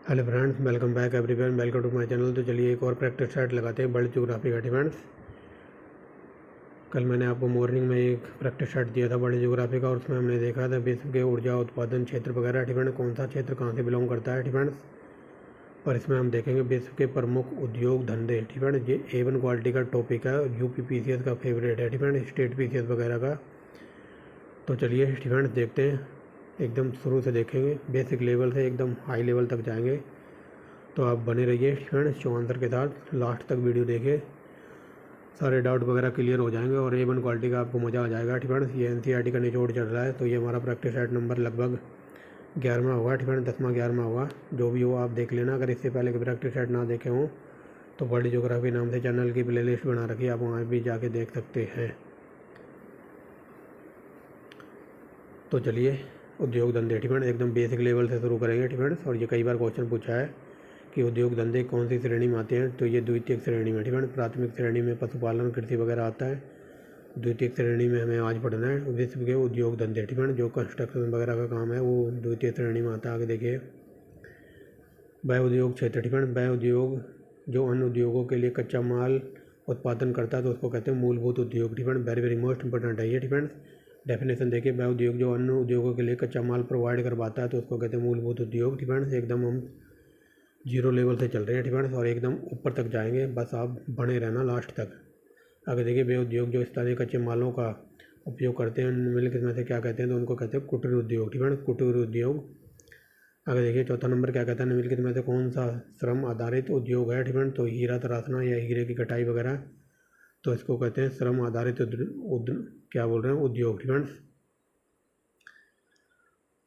Hello friends, welcome back everyone, welcome to my channel. तो चलिए एक और प्रैक्टिस सेट लगाते हैं वर्ल्ड ज्योग्राफी का। फ्रेंड्स, कल मैंने आपको मॉर्निंग में एक प्रैक्टिस सेट दिया था वर्ल्ड ज्योग्राफी का, और उसमें हमने देखा था विश्व के ऊर्जा उत्पादन क्षेत्र वगैरह। फ्रेंड्स, कौन सा क्षेत्र कहाँ से बिलोंग करता है। फ्रेंड्स, और इसमें हम देखेंगे विश्व के प्रमुख उद्योग धंधे। फ्रेंड्स, ये A1 क्वालिटी का टॉपिक है, यूपी PCS का फेवरेट है। फ्रेंड्स, स्टेट PCS वगैरह का। तो चलिए फ्रेंड्स देखते हैं, एकदम शुरू से देखेंगे, बेसिक लेवल से एकदम हाई लेवल तक जाएंगे। तो आप बने रहिए फ्रेंड्स शो आंसर के साथ, लास्ट तक वीडियो देखिए, सारे डाउट वगैरह क्लियर हो जाएंगे और A1 क्वालिटी का आपको मज़ा आ जाएगा। फ्रेंड्स, ये NCERT का निचोड़ चल रहा है, तो ये हमारा प्रैक्टिस सेट नंबर लगभग 11वां होगा। फ्रेंड्स, 10वां 11वां होगा, जो भी हो आप देख लेना। अगर इससे पहले के प्रैक्टिस सेट ना देखे हों तो वर्ल्ड ज्योग्राफी नाम से चैनल की प्लेलिस्ट बना रखी है, आप वहाँ भी जाके देख सकते हैं। तो चलिए उद्योग धंधे। फ्रेंड्स, एकदम बेसिक लेवल से शुरू करेंगे। फ्रेंड्स, और ये कई बार क्वेश्चन पूछा है कि उद्योग धंधे कौन सी श्रेणी में आते हैं। तो ये द्वितीयक श्रेणी में। फ्रेंड्स, प्राथमिक श्रेणी में पशुपालन कृषि वगैरह आता है। द्वितीयक श्रेणी में हमें आज पढ़ना है विश्व के उद्योग धंधे। फ्रेंड्स, जो कंस्ट्रक्शन वगैरह का काम है वो द्वितीय श्रेणी में आता है। आगे देखिए, वह उद्योग क्षेत्र। फ्रेंड्स, वह उद्योग जो अन्य उद्योगों के लिए कच्चा माल उत्पादन करता है तो उसको कहते हैं मूलभूत उद्योग। Friends, very very most important है ये। फ्रेंड्स, डेफिनेशन देखिए, वह उद्योग जो अन्य उद्योगों के लिए कच्चा माल प्रोवाइड करवाता है तो उसको कहते हैं मूलभूत उद्योग। फ्रेंड्स, एकदम हम जीरो लेवल से चल रहे हैं। फ्रेंड्स, और एकदम ऊपर तक जाएंगे, बस आप बने रहना लास्ट तक। आगे देखिए, वे उद्योग जो स्थानीय कच्चे मालों का उपयोग करते हैं निम्नलिखित में से क्या कहते हैं। तो उनको कहते हैं कुटीर उद्योग। फ्रेंड्स, कुटीर उद्योग। आगे देखिए, चौथा नंबर क्या कहता है, निम्नलिखित में से कौन सा श्रम आधारित उद्योग है। फ्रेंड्स, तो हीरा तराशना या हीरे की कटाई वगैरह, तो इसको कहते हैं श्रम आधारित क्या बोल रहे हैं, उद्योग। फ्रेंड्स,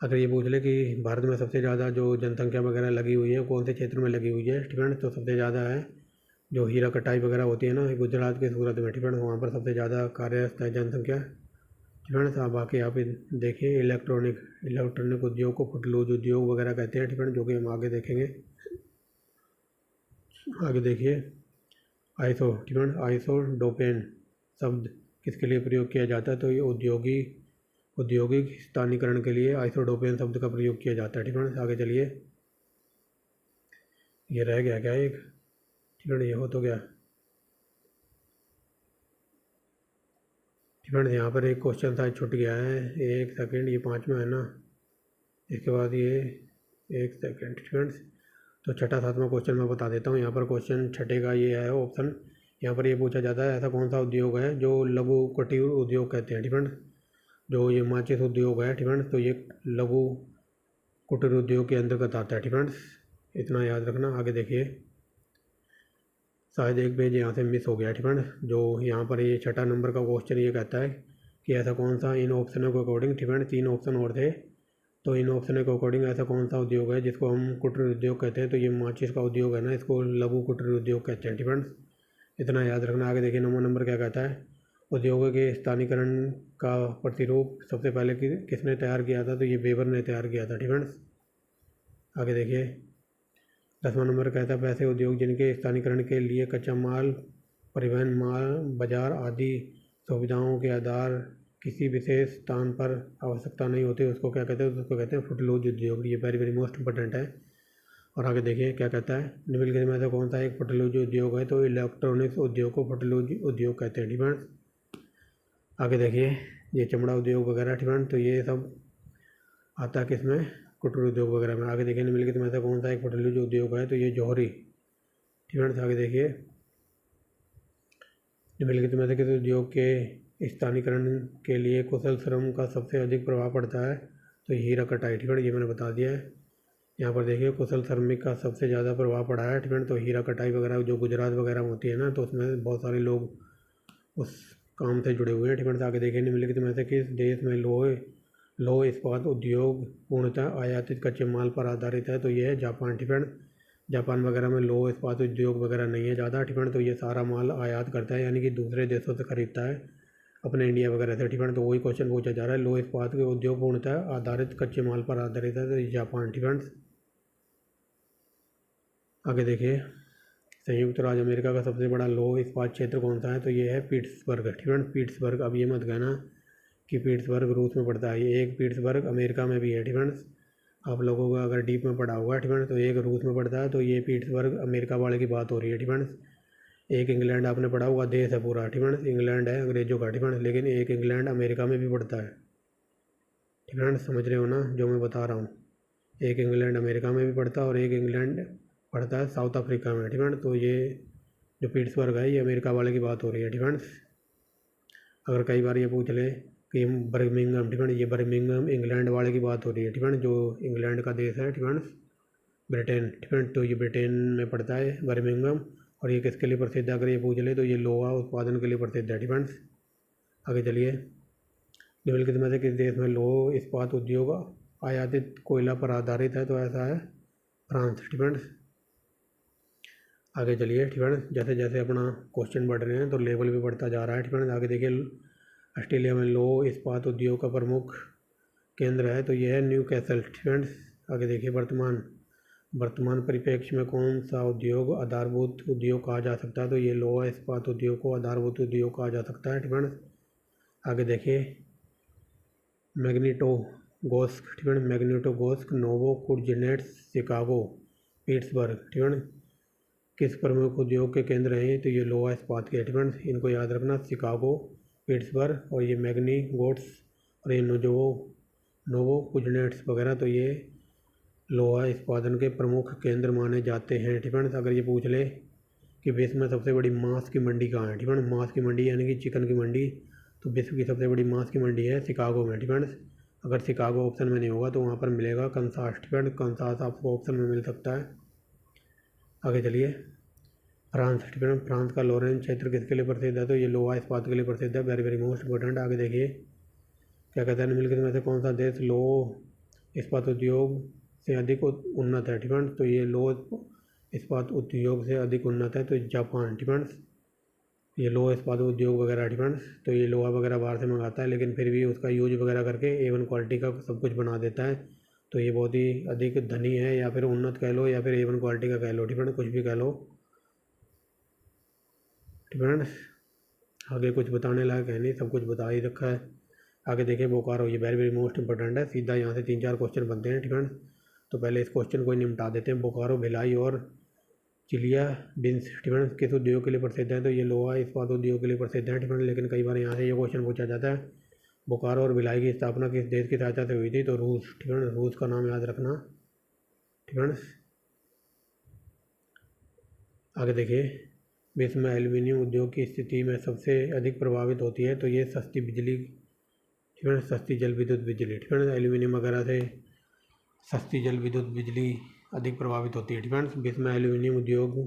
अगर ये पूछ ले कि भारत में सबसे ज़्यादा जो जनसंख्या वगैरह लगी हुई है कौन से क्षेत्र में लगी हुई है। फ्रेंड्स, तो सबसे ज़्यादा है जो हीरा कटाई वगैरह होती है ना, गुजरात के सूरत में। फ्रेंड्स, वहाँ पर सबसे ज़्यादा कार्यरत है जनसंख्या। फ्रेंड्स, आप बाकी आप देखिए, इलेक्ट्रॉनिक उद्योग को फुटलूज उद्योग वगैरह कहते हैं। फ्रेंड्स, जो कि हम आगे देखेंगे। आगे देखिए, आइसो। फ्रेंड्स, आइसोडोपेन शब्द किसके लिए प्रयोग किया जाता है। तो ये औद्योगिक स्थानीकरण के लिए आइसोडोपेन शब्द का प्रयोग किया जाता है। फ्रेंड्स, आगे चलिए, ये रह गया क्या एक। फ्रेंड्स, ये हो तो गया। फ्रेंड्स, यहाँ पर एक क्वेश्चन शायद छूट गया है, एक सेकंड, ये 5वां है ना, इसके बाद ये एक सेकंड। फ्रेंड्स, तो छठा 7वां क्वेश्चन मैं बता देता हूँ। यहाँ पर क्वेश्चन छठे का ये है ऑप्शन। यहाँ पर ये पूछा जाता है ऐसा कौन सा उद्योग है जो लघु कुटीर उद्योग कहते हैं। फ्रेंड्स, जो ये माचिस उद्योग है। फ्रेंड्स, तो ये लघु कुटीर उद्योग के अंतर्गत आता है। फ्रेंड्स, इतना याद रखना। आगे देखिए, शायद एक पेज यहाँ से मिस हो गया। फ्रेंड्स, जो यहाँ पर ये छठा नंबर का क्वेश्चन ये कहता है कि ऐसा कौन सा इन ऑप्शनों के अकॉर्डिंग। फ्रेंड्स, 3 ऑप्शन और थे, तो इन ऑप्शनों के अकॉर्डिंग ऐसा कौन सा उद्योग है जिसको हम कुटीर उद्योग कहते हैं। तो ये माचिस का उद्योग है ना, इसको लघु कुटीर उद्योग कहते हैं। फ्रेंड्स, इतना याद रखना। आगे देखिए, 9वां नंबर क्या कहता है, उद्योगों के स्थानीकरण का प्रतिरूप सबसे पहले किसने तैयार किया था। तो ये वेबर ने तैयार किया था। फ्रेंड्स, आगे देखिए, 10वां नंबर कहता है वैसे उद्योग जिनके स्थानीकरण के लिए कच्चा माल, परिवहन, माल बाजार आदि सुविधाओं के आधार किसी विशेष स्थान पर आवश्यकता नहीं होती उसको क्या कहते हैं। उसको कहते हैं फुटलूज उद्योग। ये वेरी वेरी मोस्ट इंपॉर्टेंट है। और आगे देखिए क्या कहता है, निम्नलिखित में से कौन सा एक फुटलूज उद्योग है। तो इलेक्ट्रॉनिक्स उद्योग को फुटलूज उद्योग कहते हैं। फ्रेंड्स, आगे देखिए, ये चमड़ा उद्योग वगैरह। फ्रेंड्स, तो ये सब आता है किसमें, कुटीर उद्योग वगैरह में। आगे देखिए, निम्नलिखित में से कौन सा एक फुटलूज उद्योग है। तो ये जौहरी। फ्रेंड्स, आगे देखिए, निम्नलिखित में से किस उद्योग के स्थानीकरण के लिए कुशल श्रम का सबसे अधिक प्रभाव पड़ता है। तो हीरा कटाई। फ्रेंड्स, ये मैंने बता दिया है। यहाँ पर देखिए, कुशल श्रमिक का सबसे ज़्यादा प्रभाव पड़ा है। फ्रेंड्स, तो हीरा कटाई वगैरह जो गुजरात वगैरह में होती है ना, तो उसमें बहुत सारे लोग उस काम से जुड़े हुए हैं। फ्रेंड्स, आगे देखिए, निम्नलिखित में से किस देश में लौह इस्पात उद्योग पूर्णतः आयातित कच्चे माल पर आधारित है। तो ये है जापान। फ्रेंड्स, जापान वगैरह में लौह इस्पात उद्योग वगैरह नहीं है ज़्यादा। फ्रेंड्स, तो ये सारा माल आयात करता है, यानी कि दूसरे देशों से खरीदता है अपने इंडिया वगैरह से। फ्रेंड्स, तो वही क्वेश्चन पूछा जा रहा है, लौह इस्पात के उद्योग पूर्णतः आधारित कच्चे माल पर आधारित है। तो ये जापान। फ्रेंड्स, आगे देखिए, संयुक्त राज्य अमेरिका का सबसे बड़ा लौह इस्पात क्षेत्र कौन सा है। तो ये है पीट्सबर्ग। Friends, Pittsburgh. अब ये मत कहना कि पीट्सबर्ग रूस में पड़ता है, ये एक पीट्सबर्ग अमेरिका में भी है। फ्रेंड्स, आप लोगों को अगर डीप में पढ़ा होगा डिफेंस, तो एक रूस में पढ़ता है, तो ये पीट्सबर्ग अमेरिका वाले की बात हो रही है डिफेंस। एक इंग्लैंड आपने पढ़ा होगा, देश है पूरा डिफेंस, इंग्लैंड है अंग्रेजों का डिफेंस, लेकिन एक इंग्लैंड अमेरिका में भी पड़ता है डिफेंस, समझ रहे हो ना जो मैं बता रहा हूँ। एक इंग्लैंड अमेरिका में भी पड़ता है और एक इंग्लैंड पड़ता है साउथ अफ्रीका में डिफेंस। तो ये जो पीट्सबर्ग है ये अमेरिका वाले की बात हो रही है डिफेंस। अगर कई बार ये पूछ ले कि बर्मिंघम डिफेंस, ये बर्मिंघम इंग्लैंड वाले की बात हो रही है डिफेंस, जो इंग्लैंड का देश है डिफेंस, ब्रिटेन डिफेंस। तो ये ब्रिटेन में पड़ता है बर्मिंघम। और ये किसके लिए प्रसिद्ध है अगर ये पूछ ले, तो ये लोहा उत्पादन के लिए प्रसिद्ध है डिफेंस। आगे चलिए, निम्नलिखित में से किस देश में लौह इस्पात उद्योग आयातित कोयला पर आधारित है, तो ऐसा है फ्रांस डिफेंस। आगे चलिए डिफेंस, जैसे जैसे अपना क्वेश्चन बढ़ रहे हैं तो लेवल भी बढ़ता जा रहा है डिफेंस। आगे देखिए, ऑस्ट्रेलिया में लौह इस्पात उद्योग का प्रमुख केंद्र है, तो यह है न्यू कैसल डिफेंस। आगे देखिए, वर्तमान परिप्रेक्ष्य में कौन सा उद्योग आधारभूत उद्योग कहा जा सकता है, तो ये लोहा इस्पात उद्योग को आधारभूत उद्योग कहा जा सकता है डिफेंस। आगे देखिए, Magnitogorsk defence, Magnitogorsk, Novokuznetsk, Chicago, Pittsburgh defence किस प्रमुख उद्योग के केंद्र हैं, तो ये लोहा इस्पात के डिफेंस। इनको याद रखना, शिकागो, पीट्सबर्ग और ये मैग्नीगोट्स और ये नोवो कुर्जिनेट्स वगैरह, तो ये लोहा उत्पादन के प्रमुख केंद्र माने जाते हैं डिफेंस। अगर ये पूछ ले कि विश्व में सबसे बड़ी मांस की मंडी कहाँ है डिफेंस, मांस की मंडी यानी कि चिकन की मंडी, तो विश्व की सबसे बड़ी मांस की मंडी है शिकागो में डिफेंस। अगर शिकागो ऑप्शन में नहीं होगा तो वहाँ पर मिलेगा कंसास डिफेंस, कंसास आपको ऑप्शन में मिल सकता है। आगे चलिए, फ्रांस डिफेंस, फ्रांस का लॉरेंस क्षेत्र किसके लिए प्रसिद्ध है, तो ये लोहा इस्पात के लिए प्रसिद्ध है, वेरी वेरी मोस्ट इंपॉर्टेंट। आगे देखिए, क्या कहते हैं, निम्नलिखित में से कौन सा देश लौह इस्पात उद्योग से अधिक उन्नत है डिफेंस, तो ये लौह इस्पात उद्योग से अधिक उन्नत है, तो जापान डिफेंस। ये लोहा इस्पात उद्योग वगैरह डिफेंस, तो ये लोहा वगैरह बाहर से मंगाता है, लेकिन फिर भी उसका यूज वगैरह करके A1 क्वालिटी का सब कुछ बना देता है। तो ये बहुत ही अधिक धनी है, या फिर उन्नत कह लो, या फिर A1 क्वालिटी का कह लो डिफेंस, कुछ भी कह लो डिफेंस। आगे कुछ बताने लायक है नहीं, सब कुछ बता ही रखा है। आगे देखिए, बोकारो, ये वेरी वेरी मोस्ट इंपॉर्टेंट है, सीधा यहाँ से 3-4 क्वेश्चन बनते हैं डिफेंस। तो पहले इस क्वेश्चन को निपटा देते हैं। बोकारो, भिलाई और चिलिया बिन्स डिफेंस किस उद्योग के लिए प्रसिद्ध है, तो ये लोहा इस्पात उद्योग के लिए प्रसिद्ध है डिफेंस। लेकिन कई बार यहाँ से ये क्वेश्चन पूछा जाता है, बोकारो और भिलाई की स्थापना किस देश की सहायता से हुई थी, तो रूस डिफेंस, रूस का नाम याद रखना डिफेंस। आगे देखिए, विश्व में एल्यूमिनियम उद्योग की स्थिति में सबसे अधिक प्रभावित होती है, तो ये सस्ती बिजली डिफेंस, सस्ती जल विद्युत बिजली डिफेंस। एल्यूमिनियम वगैरह से सस्ती जल विद्युत बिजली अधिक प्रभावित होती है डिफेंस। विश्व में एल्यूमिनियम उद्योग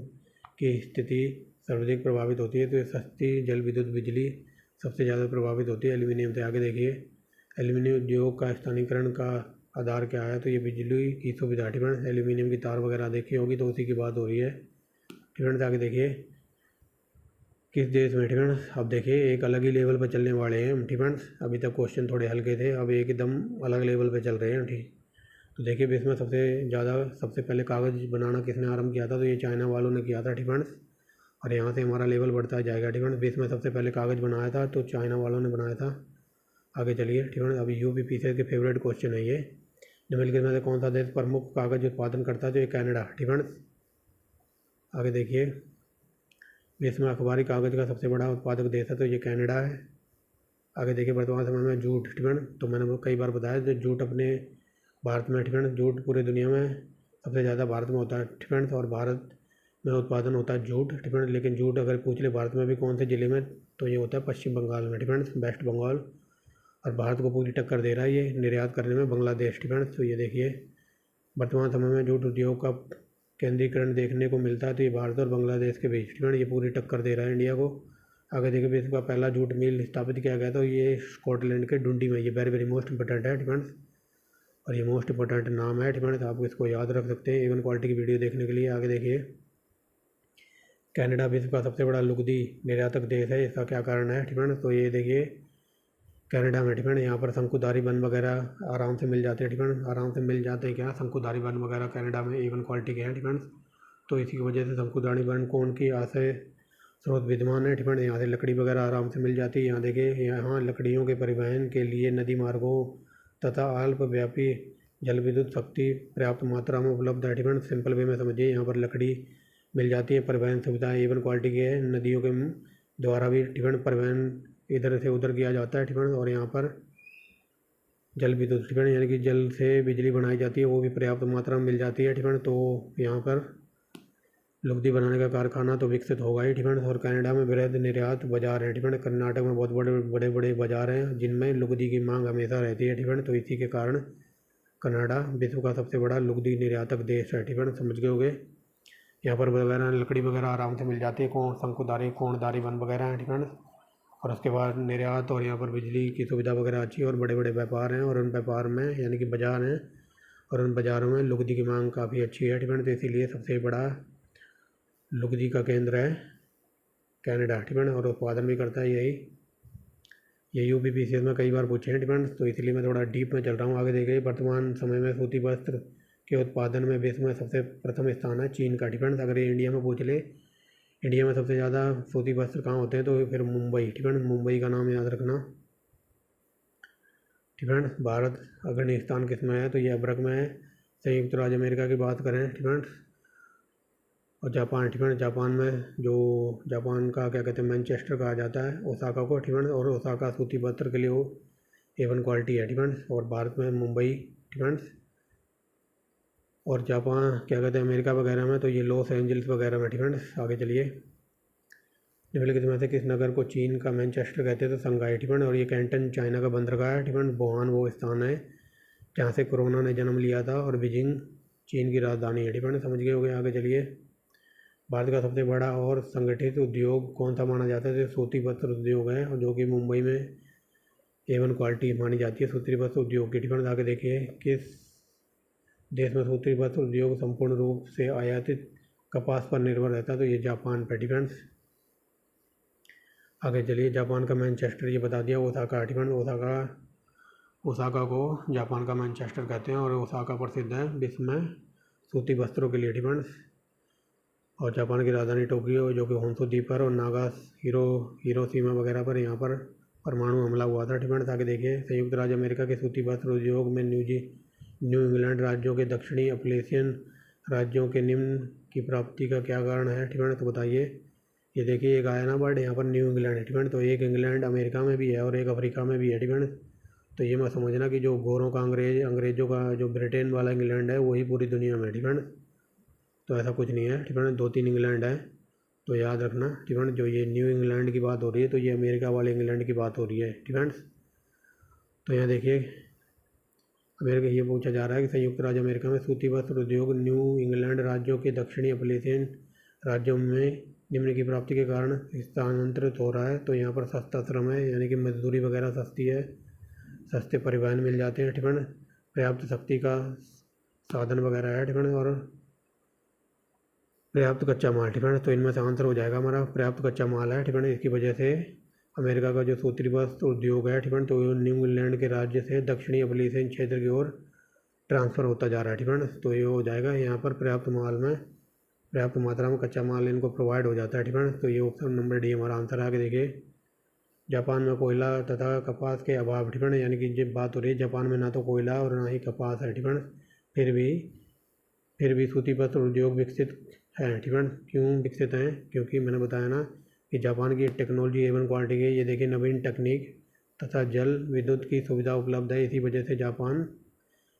की स्थिति सर्वाधिक प्रभावित होती है, तो ये सस्ती जल विद्युत बिजली सबसे ज़्यादा प्रभावित होती है एल्यूमिनियम से। आगे देखिए, एल्यूमिनियम उद्योग का स्थानीयकरण का आधार क्या है, तो ये बिजली की सुविधा डिफेंस। एल्यूमिनियम की तार वगैरह देखी होगी तो उसी की बात हो रही है डिफेंस। आगे देखिए, किस देश में डिफेंस, अब देखिए एक अलग ही लेवल पर चलने वाले हैं डिफेंस। अभी तक क्वेश्चन थोड़े हल्के थे, अब एकदम अलग लेवल पर चल रहे हैं ठीक। तो देखिए, विश्व में सबसे पहले कागज़ बनाना किसने आरंभ किया था, तो ये चाइना वालों ने किया था डिफेंस। और यहाँ से हमारा लेवल बढ़ता जाएगा डिफेंस। विश्व में सबसे पहले कागज़ बनाया था तो चाइना वालों ने बनाया था। आगे चलिए डिफेंस, अभी UPSC के फेवरेट क्वेश्चन है ये, निम्नलिखित में से कौन सा देश प्रमुख कागज़ उत्पादन करता है, तो ये कनाडा डिफेंस। आगे देखिए, विश्व में अखबारी कागज़ का सबसे बड़ा उत्पादक देश है, तो ये कनाडा है। आगे देखिए, वर्तमान समय में जूट डिफेंस, तो मैंने कई बार बताया जो जूट अपने भारत में डिफेंस, जूट पूरी दुनिया में सबसे ज़्यादा भारत में होता है डिफेंस, और भारत में उत्पादन होता है जूट डिफेंस। लेकिन जूट अगर पूछ ले भारत में भी कौन से ज़िले में, तो ये होता है पश्चिम बंगाल में डिफेंस, वेस्ट बंगाल। और भारत को पूरी टक्कर दे रहा है ये निर्यात करने में बांग्लादेश डिफेंस। तो ये देखिए, वर्तमान समय में जूट उद्योग का केंद्रीकरण देखने को मिलता है, तो ये भारत और बांग्लादेश के बीच डिफेंस ये पूरी टक्कर दे रहा है इंडिया को। आगे देखिए, विश्व का पहला जूट मिल स्थापित किया गया था, ये स्कॉटलैंड के डुंडी में, ये वेरी वेरी मोस्ट इंपॉर्टेंट है डिफेंस। और ये मोस्ट इंपॉर्टेंट नाम है डिफेंस, आप इसको याद रख सकते हैं A1 क्वालिटी की वीडियो देखने के लिए। आगे देखिए, कनाडा विश्व का सबसे बड़ा लुगदी निर्यातक देश है, इसका क्या कारण है डिफेंस, तो ये देखिए कनाडा में डिफेंस, यहाँ पर शंकुधारी वन वगैरह आराम से मिल जाते हैं डिफेंस, आराम से मिल जाते हैं क्या, शंकुधारी वन वगैरह कनाडा में A1 क्वालिटी के हैं डिफेंस। तो इसी की वजह से शंकुधारी वन को उनकी आशय स्रोत विद्यमान है डिफेंस, यहाँ से लकड़ी वगैरह आराम से मिल जाती है। यहाँ देखिए, यहाँ लकड़ियों के परिवहन के लिए नदी मार्गों तथा अल्पव्यापी जल विद्युत शक्ति पर्याप्त मात्रा में उपलब्ध है। ठीक, सिंपल वे में समझिए, यहाँ पर लकड़ी मिल जाती है। परिवहन सुविधा A1 क्वालिटी की है। नदियों के द्वारा भी ठीक परिवहन इधर से उधर किया जाता है। ठीक, और यहाँ पर जल विद्युत ठीक यानी कि जल से बिजली बनाई जाती है, वो भी पर्याप्त मात्रा में मिल जाती है। ठीक, तो यहाँ पर लुगदी बनाने का कारखाना तो विकसित होगा ही। ठीक, और कनाडा में वृहद निर्यात बाजार है। ठीक, कर्नाटक में बहुत बड़े बड़े बाजार हैं जिनमें लुगदी की मांग हमेशा रहती है। ठीक, तो इसी के कारण कनाडा विश्व का सबसे बड़ा लुगदी निर्यातक देश है। ठीक, समझ गए होगे। यहाँ पर वगैरह लकड़ी वगैरह आराम से मिल जाती है, शंकुधारी कोणधारी वन वगैरह हैं। ठीक, और उसके बाद निर्यात और यहाँ पर बिजली की सुविधा वगैरह अच्छी है और बड़े बड़े व्यापार हैं, और उन व्यापार में यानी कि बाजार हैं, और उन बाज़ारों में लुगदी की मांग काफ़ी अच्छी है। ठीक, तो इसीलिए सबसे बड़ा लुगदी का केंद्र है कनाडा। ठीक, और उत्पादन भी करता है यही। ये UPPCS में कई बार पूछे हैं। ठीक, तो इसलिए मैं थोड़ा डीप में चल रहा हूँ। आगे देखिए, वर्तमान समय में सूती वस्त्र के उत्पादन में विश्व में सबसे प्रथम स्थान है चीन का। ठीक, अगर ये इंडिया में पूछ ले, इंडिया में सबसे ज़्यादा सूती वस्त्र कहाँ होते हैं, तो फिर मुंबई। ठीक, मुंबई का नाम याद रखना। ठीक, भारत अग्रणी स्थान किस में है, तो ये अब्रक में है। संयुक्त राज्य अमेरिका की बात करें, ठीक, और जापान। ठीक, जापान में जो जापान का क्या कहते हैं, मैनचेस्टर कहा जाता है ओसाका को। ठीक, और ओसाका सूती वस्त्र के लिए वो A1 क्वालिटी है। ठीक, और भारत में मुंबई। ठीक, और जापान क्या कहते हैं, अमेरिका वगैरह में तो ये लॉस एंजल्स वगैरह में। ठीक, आगे चलिए। निम्नलिखित में से किस नगर को चीन का मैनचेस्टर कहते हैं, तो संघाई। ठीक, और ये कैंटन चाइना का बंदरगाह है। ठीक, वुहान वो स्थान है जहाँ से कोरोना ने जन्म लिया था, और बीजिंग चीन की राजधानी है। ठीक, समझ गए हो गए। आगे चलिए। भारत का सबसे बड़ा और संगठित उद्योग कौन सा माना जाता है, तो सूती वस्त्र उद्योग है, और जो कि मुंबई में A1 क्वालिटी मानी जाती है सूती वस्त्र उद्योग की। ठीक, आगे देखिए, किस देश में सूती वस्त्र उद्योग संपूर्ण रूप से आयातित कपास पर निर्भर रहता है, तो ये जापान पर। ठीक, आगे चलिए। जापान का मैनचेस्टर ये बता दिया, ओसाका। ठीक, ओसाका को जापान का मैनचेस्टर कहते हैं, और ओसाका प्रसिद्ध है विश्व में सूती वस्त्रों के लिए। ठीक, और जापान की राजधानी टोक्यो, जो कि होन्शु द्वीप पर, और नागा हिरोशिमा वगैरह पर यहाँ पर परमाणु हमला हुआ था। ठीक, आगे देखिए। संयुक्त राज्य अमेरिका के सूती वस्त्र उद्योग में न्यू इंग्लैंड राज्यों के दक्षिणी अप्लेशियन राज्यों के निम्न की प्राप्ति का क्या कारण है। ठीक, तो बताइए। ये देखिए, एक आया ना वर्ड यहाँ पर न्यू इंग्लैंड है। ठीक, तो एक इंग्लैंड अमेरिका में भी है और एक अफ्रीका में भी है। ठीक, तो ये मत समझना कि जो गोरों का अंग्रेज़ों का जो ब्रिटेन वाला इंग्लैंड है वही पूरी दुनिया में। ठीक, तो ऐसा कुछ नहीं है। ठीक, 2-3 इंग्लैंड है, तो याद रखना। ठीक, जो ये न्यू इंग्लैंड की बात हो रही है, तो ये अमेरिका वाले इंग्लैंड की बात हो रही है। ठीक, तो यहाँ देखिए, अमेरिका ये पूछा जा रहा है कि संयुक्त राज्य अमेरिका में सूती वस्त्र उद्योग न्यू इंग्लैंड राज्यों के दक्षिणी अप्लेशियन राज्यों में निम्न की प्राप्ति के कारण स्थानांतरित हो रहा है। तो यहाँ पर सस्ता श्रम है, यानी कि मजदूरी वगैरह सस्ती है, सस्ते परिवहन मिल जाते हैं। ठीक, पर्याप्त शक्ति का साधन वगैरह है। ठीक, और पर्याप्त कच्चा माल। ठीक, तो इनमें से आंसर हो जाएगा हमारा पर्याप्त कच्चा माल है। ठीक, इसकी वजह से अमेरिका का जो सूती वस्त्र उद्योग है, ठीक, तो न्यू इंग्लैंड के राज्य से दक्षिणी अप्लेशियन क्षेत्र की ओर ट्रांसफ़र होता जा रहा है। ठीक, तो ये हो जाएगा यहाँ पर पर्याप्त माल में पर्याप्त मात्रा में कच्चा माल इनको प्रोवाइड हो जाता है। ठीक, तो ये ऑप्शन नंबर डी हमारा आंसर है। आगे देखिए। जापान में कोयला तथा कपास के अभाव। ठीक, यानी कि जब बात हो रही है जापान में ना तो कोयला और ना ही कपास है। ठीक, फिर भी सूती वस्त्र उद्योग विकसित है। ठीक, क्यों विकसित हैं, क्योंकि मैंने बताया ना कि जापान की टेक्नोलॉजी A1 क्वालिटी की है। ये देखिए, नवीन तकनीक तथा जल विद्युत की सुविधा उपलब्ध है, इसी वजह से जापान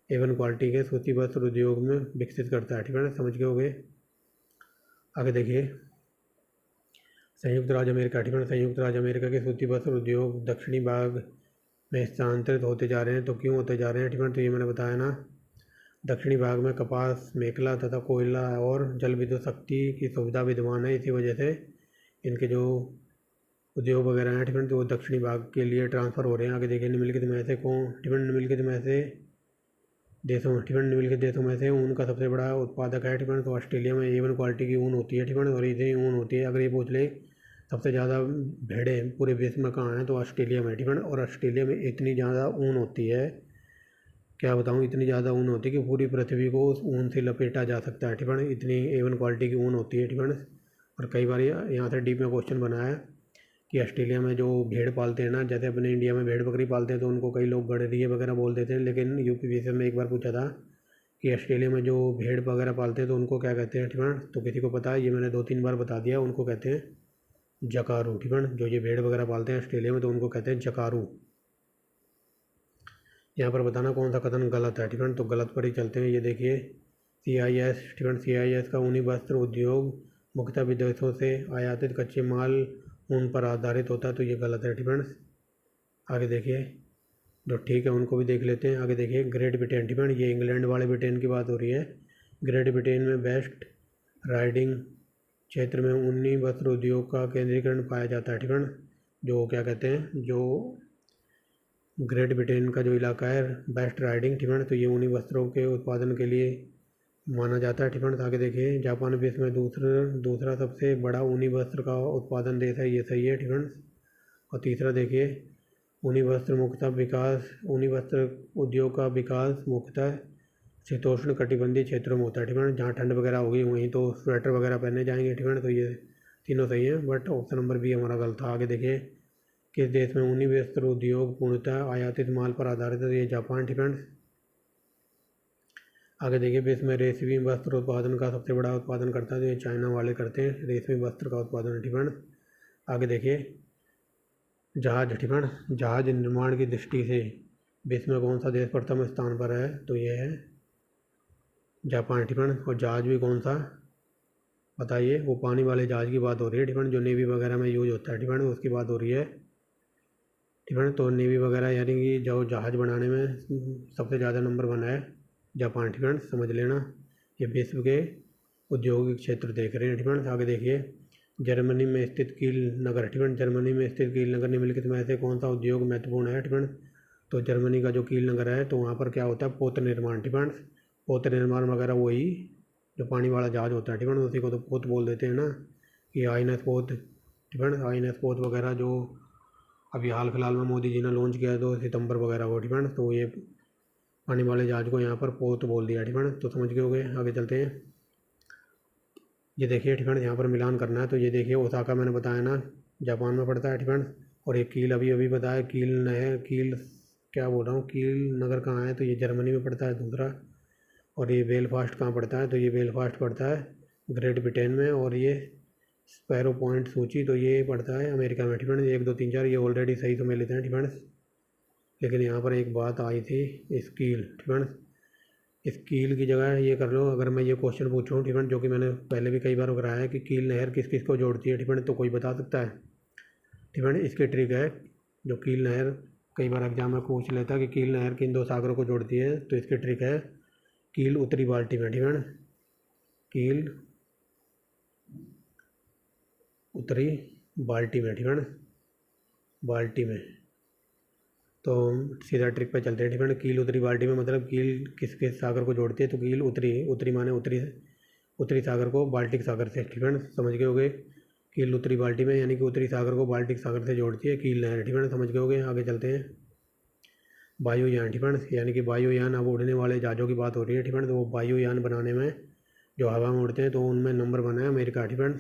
A1 क्वालिटी के सूती वस्त्र उद्योग में विकसित करता है। ठीक, समझ गए होगे। आगे देखिए। संयुक्त राज्य अमेरिका। ठीक, संयुक्त राज्य अमेरिका के सूती वस्त्र उद्योग दक्षिणी भाग में स्थानांतरित होते जा रहे हैं, तो क्यों होते जा रहे हैं। ठीक, तो ये मैंने बताया ना, दक्षिणी भाग में कपास, मेखला तथा कोयला और जल विद्युत शक्ति की सुविधा विद्यमान है, इसी वजह से इनके जो उद्योग वगैरह हैं, ठीक, तो वो दक्षिणी भाग के लिए ट्रांसफ़र हो रहे हैं। आगे देखिए। निम्नलिखित में से कौन ठीक, निम्नलिखित में से देशों ठीक, निम्नलिखित देशों में से ऊन का सबसे बड़ा उत्पादक है। ठीक, तो ऑस्ट्रेलिया में A1 क्वालिटी की ऊन होती है। ठीक, और इतनी ऊन होती है, अगर ये पूछ ले सबसे ज़्यादा भेड़ें पूरे विश्व में कहाँ हैं, तो ऑस्ट्रेलिया में। ठीक, और ऑस्ट्रेलिया में इतनी ज़्यादा ऊन होती है, क्या बताऊँ, इतनी ज़्यादा ऊन होती है कि पूरी पृथ्वी को उस ऊन से लपेटा जा सकता है। ठीक, इतनी A1 क्वालिटी की ऊन होती है। ठीक, और कई बार यहाँ से डीप में क्वेश्चन बना है कि ऑस्ट्रेलिया में जो भेड़ पालते हैं ना, जैसे अपने इंडिया में भेड़ बकरी पालते हैं तो उनको कई लोग गड़ेरिए वगैरह बोल देते हैं, लेकिन यूपीपीएससी में एक बार पूछा था कि ऑस्ट्रेलिया में जो भेड़ वगैरह पालते हैं तो उनको क्या कहते हैं, ठीक है। तो किसी को पता है, ये मैंने 2-3 बार बता दिया, उनको कहते हैं जकारू, ठीक है। जो ये भेड़ वगैरह पालते हैं ऑस्ट्रेलिया में तो उनको कहते हैं जकारू। यहाँ पर बताना कौन सा कथन गलत है, ठीक है। तो गलत पर ही चलते हैं। ये देखिए CIS, ठीक है, CIS का ऊनी वस्त्र उद्योग मुख्यतः विदेशों से आयातित कच्चे माल ऊन पर आधारित होता है, तो ये गलत है, ठीक है। आगे देखिए जो ठीक है उनको भी देख लेते हैं। आगे देखिए ग्रेट ब्रिटेन, ठीक है, ये इंग्लैंड वाले ब्रिटेन की बात हो रही है। ग्रेट ब्रिटेन में वेस्ट राइडिंग क्षेत्र में ऊनी वस्त्र उद्योग का केंद्रीकरण पाया जाता है, ठीक है। जो क्या कहते हैं, जो ग्रेट ब्रिटेन का जो इलाका है वेस्ट राइडिंग, ठीक है, तो ये ऊनी वस्त्रों के उत्पादन के लिए माना जाता है, ठीक है। आगे देखिए जापान विश्व में दूसरा सबसे बड़ा ऊनी वस्त्र का उत्पादन देश है, ये सही है, ठीक है। और तीसरा देखिए ऊनी वस्त्र उद्योग का विकास मुख्यतः शीतोष्ण कटिबंधीय क्षेत्रों में होता है, ठीक है। जहाँ ठंड वगैरह होगी वहीं तो स्वेटर वगैरह पहने जाएंगे, ठीक है। तो ये तीनों सही हैं, बट ऑप्शन नंबर बी हमारा गलत था। आगे देखिए किस देश में ऊनी वस्त्र उद्योग पूर्णतः आयातित माल पर आधारित है, ये जापान, ठीक है। आगे देखिए विश्व में रेशमी वस्त्र उत्पादन का सबसे बड़ा उत्पादन करता है, तो ये चाइना वाले करते हैं रेशमी वस्त्र का उत्पादन, ठीक है। आगे देखिए जहाज, ठीक है, जहाज निर्माण की दृष्टि से विश्व में कौन सा देश प्रथम स्थान पर है, तो ये है जापान, ठीक है। और जहाज भी कौन सा बताइए, वो पानी वाले जहाज की बात हो रही है, ठीक है, जो नेवी वगैरह में यूज होता है, ठीक है, उसकी बात हो रही है, ठीक है। तो नेवी वगैरह यानी कि जो जहाज़ बनाने में सबसे ज़्यादा नंबर 1 है जापान, ठीक है, समझ लेना। ये विश्व के औद्योगिक क्षेत्र देख रहे हैं, ठीक है। आगे देखिए जर्मनी में स्थित कील नगर, ठीक है, जर्मनी में स्थित कील नगर निम्नलिखित में से कौन सा उद्योग महत्वपूर्ण है, ठीक है। तो जर्मनी का जो कील नगर है तो वहाँ पर क्या होता है, पोत निर्माण, ठीक है। पोत निर्माण वगैरह वही जो पानी वाला जहाज़ होता है, ठीक है, उसी को तो पोत बोल देते हैं ना, कि INS पोत, ठीक है, INS पोत वगैरह जो अभी हाल फिलहाल में मोदी जी ने लॉन्च किया है 2 सितंबर वगैरह को, ठीक है। तो ये पानी वाले जहाज को यहाँ पर पोत बोल दिया, ठीक है। तो समझ गए होंगे। आगे चलते हैं। ये देखिए, ठीक है, यहाँ पर मिलान करना है। तो ये देखिए ओसाका मैंने बताया ना जापान में पड़ता है, ठीक है। और ये कील अभी अभी बताया, कील नहर, कील क्या बोल रहा हूँ, कील नगर कहाँ है, तो ये जर्मनी में पड़ता है दूसरा। और ये बेलफास्ट कहाँ पड़ता है, तो ये बेलफास्ट पड़ता है ग्रेट ब्रिटेन में। और ये स्पैरो पॉइंट सूची तो ये पड़ता है अमेरिका में, ठीक है। 1 2 3 4 ये ऑलरेडी सही समझ लेते हैं, ठीक है। लेकिन यहाँ पर एक बात आई थी स्कील, ठीक है। स्कील की जगह ये कर लो, अगर मैं ये क्वेश्चन पूछूँ, ठीक है, जो कि मैंने पहले भी कई बार कराया है कि कील नहर किस किस को जोड़ती है, ठीक है, तो कोई बता सकता है, ठीक है। इसकी ट्रिक है, जो कील नहर कई बार एग्जाम में पूछ लेता है कि कील नहर किन 2 सागरों को जोड़ती है, तो इसकी ट्रिक है कील उत्तरी बाल्टी में, ठीक है। कील उत्तरी बाल्टी में, ठीक है, बाल्टी में। तो सीधा ट्रिक पे चलते हैं, ठीक है। कील उत्तरी बाल्टी में मतलब कील किस किस सागर को जोड़ती है, तो कील उत्तरी, उत्तरी माने उत्तरी सागर को बाल्टिक सागर से, ठीक है, समझ गए होगे। कील उत्तरी बाल्टी में यानी कि उत्तरी सागर को बाल्टिक सागर से जोड़ती है कील नहर, ठीक है, समझ गए होगे। आगे चलते हैं। वायुयान, ठीक है, यानी कि वायुयान, अब उड़ने वाले जहाज़ों की बात हो रही है, ठीक है। तो वो वायुयान बनाने में जो हवा में उड़ते हैं तो उनमें नंबर 1 है अमेरिका, ठीक है।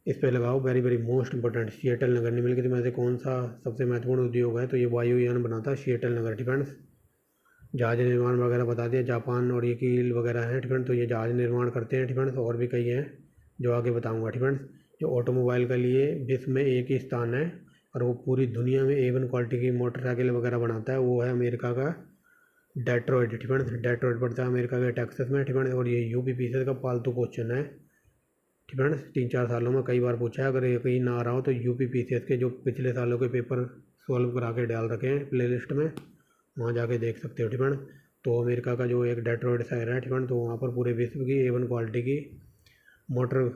इस पे लगाओ very very most important, Seattle नगर निम्नलिखित में से कौन सा सबसे महत्वपूर्ण उद्योग है, तो ये वायुयान बनाता है सिएटल नगर, ठीक है। जहाज निर्माण वगैरह बता दिया, जापान और ये कील वगैरह हैं, ठीक है। तो ये जहाज निर्माण करते हैं, ठीक है। तो और भी कई हैं जो आगे बताऊंगा, ठीक है। जो ऑटोमोबाइल के लिए विश्व में एक ही स्थान है और वो पूरी दुनिया में A1 क्वालिटी की मोटरसाइकिल वगैरह बनाता है, वो है अमेरिका का डेट्रॉइट, ठीक है। डेट्रॉइट पड़ता है अमेरिका के टेक्सास में, ठीक है। और ये UPPSC का पालतू क्वेश्चन है, ठीक है। 3-4 सालों में कई बार पूछा है, अगर यकीन ना आ रहा हो तो UPPSC के जो पिछले सालों के पेपर सॉल्व करा के डाल रखे हैं प्ले लिस्ट में, वहाँ जाके देख सकते हो, ठीक है। तो अमेरिका का जो एक डेट्रॉइट शहर है, ठीक है, तो वहाँ पर पूरे विश्व की A1 क्वालिटी की मोटर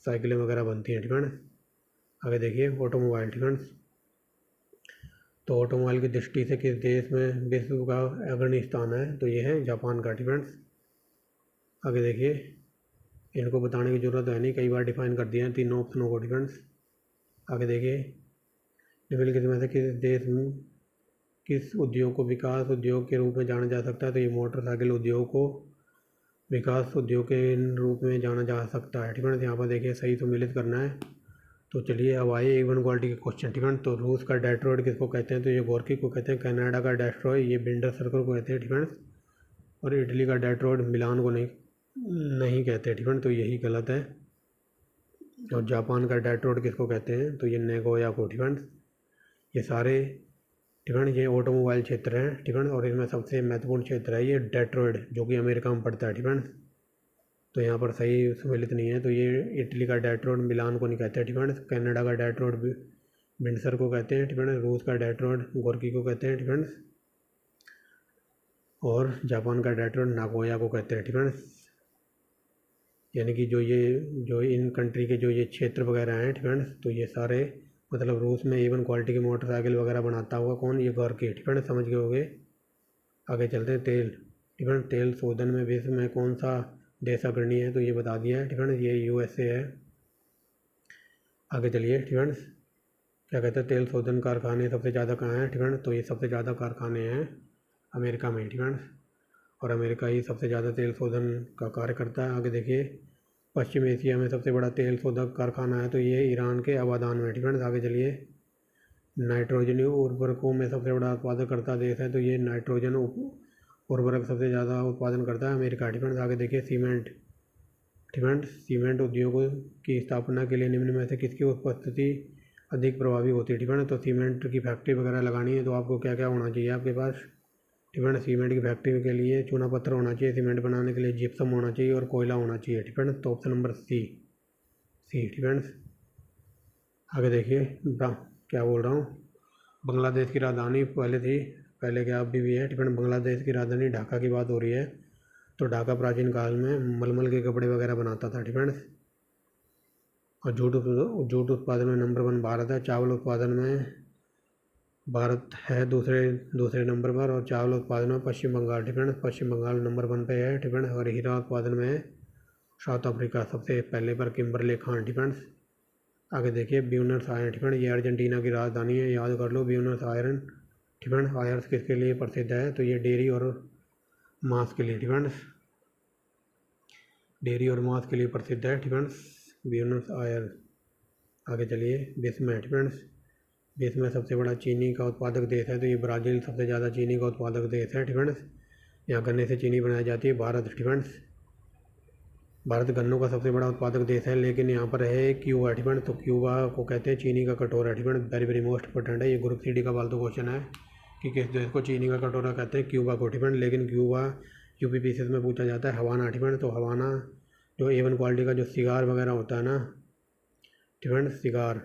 साइकिलें वगैरह बनती हैं, ठीक है। आगे देखिए ऑटोमोबाइल, ठीक है। तो ऑटोमोबाइल की दृष्टि से किस देश में विश्व का अग्रणी स्थान है, तो ये है जापान का, ठीक है। आगे देखिए इनको बताने की ज़रूरत है नहीं, कई बार डिफाइन कर दिया है तीनों ऑप्शनों को, ठीक है। आगे देखिए निम्नलिखित में से किस देश में किस उद्योग को विकास उद्योग के रूप में जाना जा सकता है, तो ये मोटरसाइकिल उद्योग को विकास उद्योग के रूप में जाना जा सकता है, ठीक है। यहाँ पर देखिए सही सम्मिलित करना है तो चलिए अब आइए A1 क्वालिटी के क्वेश्चन, ठीक है। तो रूस का डेट्रॉयट किसको कहते हैं? तो ये गोर्की को कहते हैं। कनाडा का डेट्रॉय ये बिंडर सर्कल को कहते हैं, ठीक है। और इटली का डेट्रॉयट मिलान को नहीं कहते, ठीक है। तो यही गलत है। और जापान का डेट्रॉयट किसको कहते हैं? तो ये नेगोया को, ठीक है। ये सारे, ठीक है, ये ऑटोमोबाइल क्षेत्र हैं, ठीक है। और इसमें सबसे महत्वपूर्ण क्षेत्र है ये डेट्रॉयट, जो कि अमेरिका में पड़ता है, ठीक है। तो यहाँ पर सही सम्मिलित नहीं है। तो ये इटली का डेट्रॉयट मिलान को नहीं कहते, ठीक है। कनाडा का डेट्रॉयट विंडसर को कहते हैं, ठीक है। रूस का डेट्रॉयट गोर्की को कहते हैं, ठीक है। और जापान का डेट्रॉयट नागोया को कहते हैं, ठीक है। यानी कि जो इन कंट्री के जो ये क्षेत्र वगैरह हैं, ठीक है। तो ये सारे मतलब रूस में A1 क्वालिटी की मोटरसाइकिल वगैरह बनाता होगा कौन? ये गोर्की, ठीक है। समझ गए होगे। आगे चलते हैं। तेल, ठीक है। तेल शोधन में विश्व में कौन सा देश अग्रणी है? तो ये बता दिया है, ठीक है। ये USA है। आगे चलिए, ठीक है। क्या कहते हैं? तेल शोधन कारखाने सबसे ज़्यादा कहाँ हैं, ठीक है। तो ये सबसे ज़्यादा कारखाने हैं अमेरिका में, ठीक है। और अमेरिका ही सबसे ज़्यादा तेल शोधन का कार्य करता है। आगे देखिए, पश्चिम एशिया में सबसे बड़ा तेल शोधक कारखाना है, तो ये ईरान के अबादान में, ठीक है। आगे चलिए, नाइट्रोजन उर्वरकों में सबसे बड़ा उत्पादन करता देश है, तो ये नाइट्रोजन उर्वरक सबसे ज़्यादा उत्पादन करता है अमेरिका, ठीक है। आगे देखिए, सीमेंट, ठीक है। सीमेंट उद्योगों की स्थापना के लिए निम्न में से किसकी उपस्थिति अधिक प्रभावी होती है, ठीक है। तो सीमेंट की फैक्ट्री वगैरह लगानी है तो आपको क्या क्या होना चाहिए आपके पास, ठीक है। सीमेंट की फैक्ट्री के लिए चूना पत्थर होना चाहिए, सीमेंट बनाने के लिए जिप्सम होना चाहिए और कोयला होना चाहिए, ठीक है। तो ऑप्शन नंबर सी, ठीक है। आगे देखिए, क्या बोल रहा हूँ, बांग्लादेश की राजधानी पहले क्या अभी भी है, ठीक है। बांग्लादेश की राजधानी ढाका की बात हो रही है। तो ढाका प्राचीन काल में मलमल के कपड़े वगैरह बनाता था, ठीक है। और जूट उत्पादन में नंबर 1 भारत है। चावल उत्पादन में भारत है दूसरे नंबर पर। और चावल उत्पादन में पश्चिम बंगाल, ठीक है। पश्चिम बंगाल नंबर 1 पे है, ठीक है। और हीरा उत्पादन में साउथ अफ्रीका सबसे पहले पर किम्बरले खान, ठीक है। आगे देखिए, ब्यूनस आयर्स, ठीक है। ये अर्जेंटीना की राजधानी है, याद कर लो, ब्यूनस आयर्स, ठीक है। आयर्स किसके लिए प्रसिद्ध है? तो ये डेयरी और मांस के लिए, ठीक है। डेयरी और मांस के लिए प्रसिद्ध है, ठीक है। Buenos Aires. आगे चलिए, विश्व में, ठीक है। विश्व में सबसे बड़ा चीनी का उत्पादक देश है, तो ये ब्राज़ील सबसे ज़्यादा चीनी का उत्पादक देश है, ठीक है। यहाँ गन्ने से चीनी बनाई जाती है। भारत, ठीक है। भारत गन्नों का सबसे बड़ा उत्पादक देश है, लेकिन यहाँ पर है क्यूबा, ठीक है। तो क्यूबा को कहते हैं चीनी का कटोरा, ठीक है। वेरी वेरी मोस्ट इंपॉर्टेंट है, ये ग्रुप CD का फालतू क्वेश्चन है कि किस देश को चीनी का कटोरा कहते हैं? क्यूबा को, ठीक है। लेकिन क्यूबा UPPCS में पूछा जाता है। हवाना, ठीक है। तो हवाना जो A1 क्वालिटी का जो सिगार वगैरह होता है ना, ठीक है, सिगार,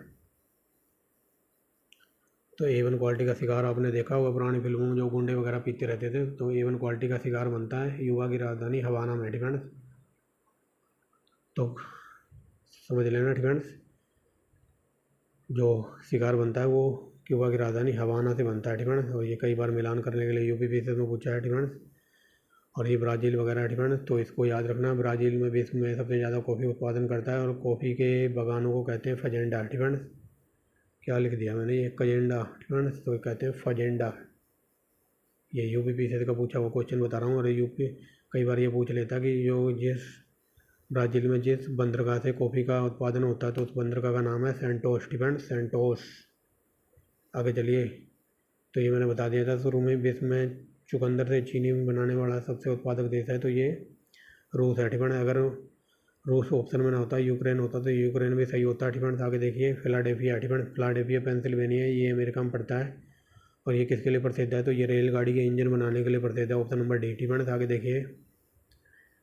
तो A1 क्वालिटी का सिगार आपने देखा होगा पुरानी फिल्मों में, जो गुंडे वगैरह पीते रहते थे। तो A1 क्वालिटी का सिगार बनता है क्यूबा की राजधानी हवाना में, ठीक है। तो समझ लेना, ठीक है। जो सिगार बनता है वो क्यूबा की राजधानी हवाना से बनता है, ठीक है। और ये कई बार मिलान करने के लिए UPPCS में पूछा है, ठीक है। और ये ब्राज़ील वगैरह, ठीक है। तो इसको याद रखना, ब्राज़ील में विश्व में सबसे ज़्यादा कॉफ़ी उत्पादन करता है और कॉफ़ी के बागानों को कहते हैं फजेंडा, ठीक है। क्या लिख दिया मैंने? ये कजेंडा, ठीक है। तो कहते हैं फजेंडा। ये UPPCS का पूछा हुआ क्वेश्चन बता रहा हूँ। और यूपी कई बार ये पूछ लेता कि जिस ब्राज़ील में जिस बंदरगाह से कॉफ़ी का उत्पादन होता है तो उस बंदरगाह का नाम है सेंटोस, ठीक है। सेंटोस। आगे चलिए, तो ये मैंने बता दिया था शुरू में, विश्व में चुकंदर से चीनी बनाने वाला सबसे उत्पादक देश है, तो ये रूस है, ठीक है। अगर रूस ऑप्शन में ना होता, यूक्रेन होता, तो यूक्रेन भी सही होता, ठीक है। आगे देखिए, फिलाडेल्फिया, ठीक है। फिलाडेल्फिया पेंसिल्वेनिया, ये अमेरिका में पड़ता है। और ये किसके लिए प्रसिद्ध है? तो ये रेलगाड़ी के इंजन बनाने के लिए प्रसिद्ध है, ऑप्शन नंबर D, ठीक है। आगे देखिए,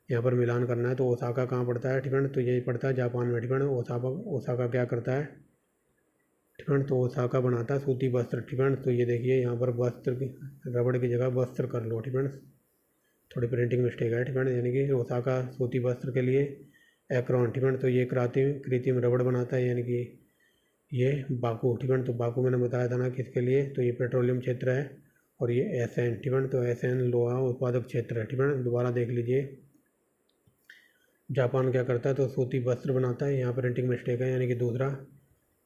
यहाँ पर मिलान करना है। तो ओसाका कहाँ पड़ता है, ठीक है। तो यही पड़ता है जापान में, ठीक है। ओसाका क्या करता है, ठीक है। तो ओसाका बनाता है सूती वस्त्र, ठीक है। तो ये देखिए, यहाँ पर वस्त्र की रबड़ की जगह वस्त्र कर लो, ठीक है। थोड़ी प्रिंटिंग मिस्टेक है, ठीक है। यानी कि ओसाका सूती वस्त्र के लिए एक्रोन, ठीक है। तो ये कृत्रिम रबड़ बनाता है, यानी कि ये बाकू, ठीक है। तो बाकू मैंने बताया था ना किसके लिए? तो ये पेट्रोलियम क्षेत्र है। और ये SN, ठीक है। तो SN लोहा उत्पादक क्षेत्र है, ठीक है। दोबारा देख लीजिए, जापान क्या करता है? तो सूती वस्त्र बनाता है, यहाँ प्रिंटिंग मिस्टेक है, यानी कि दूसरा।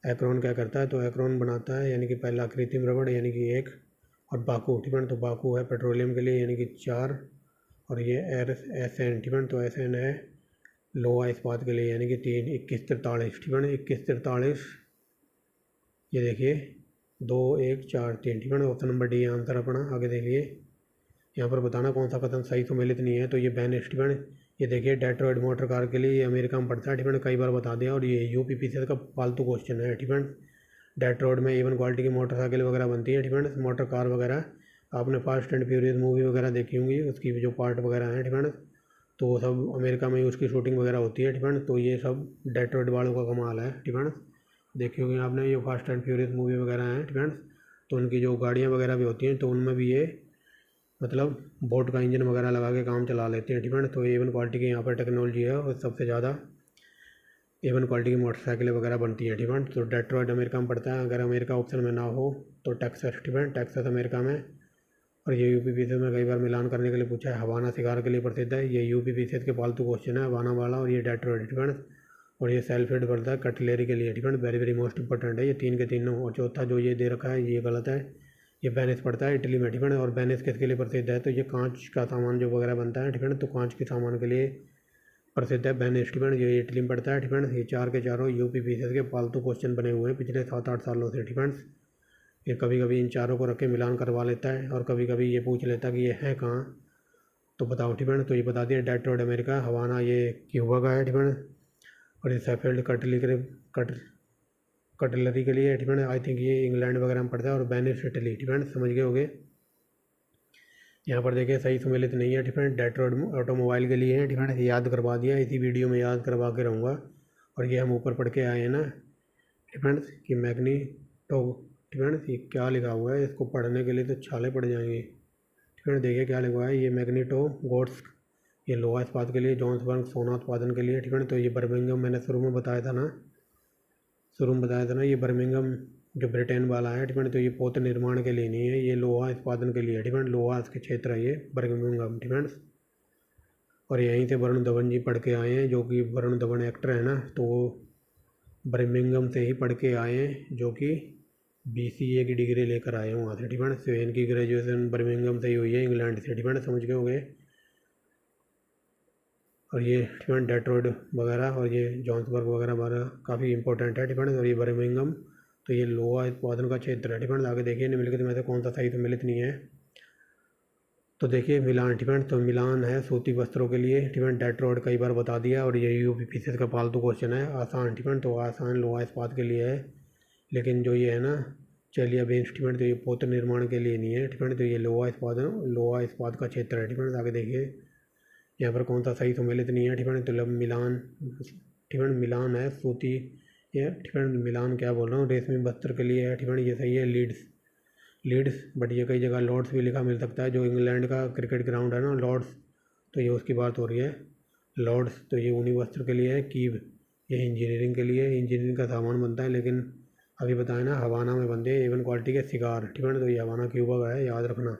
एक्रोन क्या करता है? तो एक्रोन बनाता है, यानी कि पहला कृत्रिम रबड़, यानी कि 1। और बाकू, ठीक है। तो बाकू है पेट्रोलियम के लिए, यानी कि 4। और ये SN, ठीक है। तो SN है लोहा इस्पात के लिए, यानी कि 3। 21 43, ठीक है। 21 43 ये देखिए 2 1 4 3 ठीक है ना, ऑप्शन नंबर डी है आंसर अपना। आगे देखिए यहाँ पर बताना कौन सा कथन सही सुमेलित नहीं है, तो ये बैन स्टीवन। ये देखिए डेट्रॉयट मोटर कार के लिए ये अमेरिका में पड़ता है ठीक है, कई बार बता दिया। और ये यूपीपीसीएल का फालतू क्वेश्चन है ठीक है। डेट्रॉयट में इवन क्वालिटी की मोटरसाइकिल वगैरह बनती है ठीक है, मोटर कार वगैरह। आपने फास्ट एंड फ्यूरियस मूवी वगैरह देखी होंगी, उसकी जो पार्ट वगैरह हैं ठीक है, तो वो सब अमेरिका में ही उसकी शूटिंग वगैरह होती है ठीक है। तो ये सब डेट्रॉयट वालों का कमाल है ठीक है। देखी होगी आपने ये फास्ट एंड फ्यूरियस मूवी वगैरह हैं ठीक है, तो उनकी जो गाड़ियाँ वगैरह भी होती हैं तो उनमें भी ये मतलब बोट का इंजन वगैरह लगा के काम चला लेते हैं ठीक है। तो एवन क्वालिटी की यहाँ पर टेक्नोलॉजी है और सबसे ज़्यादा एवन क्वालिटी की मोटरसाइकिलें वगैरह बनती है ठीक है। तो डेट्रॉयट अमेरिका में पड़ता है, अगर अमेरिका ऑप्शन में ना हो तो टेक्सास ठीक है, टेक्सास अमेरिका में। और ये यूपीपीसीएल में कई बार मिलान करने के लिए पूछा है। हवाना शिकार के लिए प्रसिद्ध है, ये यूपीपीसीएल के पालतू क्वेश्चन है हवाना वाला। और ये डेट्रॉयट ठीक है, और ये सेल्फ हेड पड़ता है कटलेरी के लिए ठीक है, वेरी वेरी मोस्ट इंपॉर्टेंट है ये 3 के 3। और चौथा जो ये दे रखा है ये गलत है, ये वेनिस पड़ता है इटली में ठीक है। और वेनिस किसके लिए प्रसिद्ध है, तो ये कांच का सामान जो वगैरह बनता है ठीक है, तो कांच के सामान के लिए प्रसिद्ध है वेनिस ठीक है, ये इटली में पड़ता है ठीक है। ये 4 के 4 यूपीपीसीएल के पालतू क्वेश्चन बने हुए हैं पिछले 7-8 सालों से ठीक है। ये कभी कभी इन चारों को रख के मिलान करवा लेता है और कभी कभी ये पूछ लेता है कि ये है कहाँ, तो बताओ ठीक है। तो ये बता दिया डेट्रॉयट अमेरिका, हवाना ये क्यूबा का है ठीक है। और ये सेफेल्ड कटलरी के लिए ठीक है, आई थिंक ये इंग्लैंड वगैरह में पड़ता है। और वेनिस इटली ठीक है, समझ गए होगे। यहाँ पर देखिए सही सुमेलित नहीं है ठीक है, डेट्रॉयट ऑटोमोबाइल के लिए है ठीक है, याद करवा दिया इसी वीडियो में, याद करवा के रहूँगा। और ये हम ऊपर पढ़ के आए हैं ना ठीक है कि मैग्नीटो ठीक है, ये क्या लिखा हुआ है, इसको पढ़ने के लिए तो छाले पड़ जाएंगे ठीक है। देखिए क्या लिखा है, ये मैग्नीटो गोट्स, ये लोहा इस्पात के लिए, जॉन्सबर्ग सोना उत्पादन के लिए ठीक है। तो ये बर्मिंघम मैंने शुरू में बताया था ना, ये बर्मिंघम जो ब्रिटेन वाला है ठीक है, तो ये पोत निर्माण के लिए नहीं है, ये लोहा उत्पादन के लिए ठीक है, लोहा इसके क्षेत्र है ये बर्मिंघम ठीक है। और यहीं से वरुण धवन जी पढ़ के आए हैं, जो कि वरुण धवन एक्टर है ना, तो वो बर्मिंघम से ही पढ़ के आए हैं, जो कि BCA की डिग्री लेकर आए हैं वहाँ से ठीक है। तो इनकी ग्रेजुएशन बर्मिंघम से ही हुई है, इंग्लैंड से ठीक है, समझ गए होंगे। और ये ठीक है डेट्रॉयट वगैरह और ये जॉन्सबर्ग वगैरह काफ़ी इंपॉर्टेंट है ठीक है। और ये बर्मिंघम तो ये लोहा उत्पादन का क्षेत्र है ठीक है। आगे देखिए निम्नलिखित में से कौन सा सही सम्मिलित नहीं है, तो देखिए मिलान ठीक है, तो मिलान है सूती वस्त्रों के लिए ठीक है, डेट्रॉयट कई बार बता दिया। और ये यूपीपीसीएल का फालतू क्वेश्चन है आसान ठीक है, तो आसान लोहा इस्पात के लिए है। लेकिन जो ये है ना चलिए बेंच ठीक है, तो ये पोत निर्माण के लिए नहीं है ठीक है, तो ये लोहा इस्पात का क्षेत्र है ठीक है। आगे देखिए यहाँ पर कौन सा सही सम्मिलित नहीं है ठीक है, तो मिलान ठीक है, मिलान है सूती ये ठीक है, मिलान क्या बोल रहा हूँ रेशमी वस्त्र के लिए है ठीक है, ये सही है लीड्स बट ये कई जगह लॉर्ड्स भी लिखा मिल सकता है, जो इंग्लैंड का क्रिकेट ग्राउंड है ना लॉर्ड्स, तो ये उसकी बात हो रही है लॉर्ड्स। तो ये ऊनी वस्त्र के लिए है, कीव ये इंजीनियरिंग के लिए, इंजीनियरिंग का सामान बनता है। लेकिन अभी बताया ना हवाना में बनते हैं एवन क्वालिटी के शिकार ठीक है, तो ये हवाना क्यूबा का है, याद रखना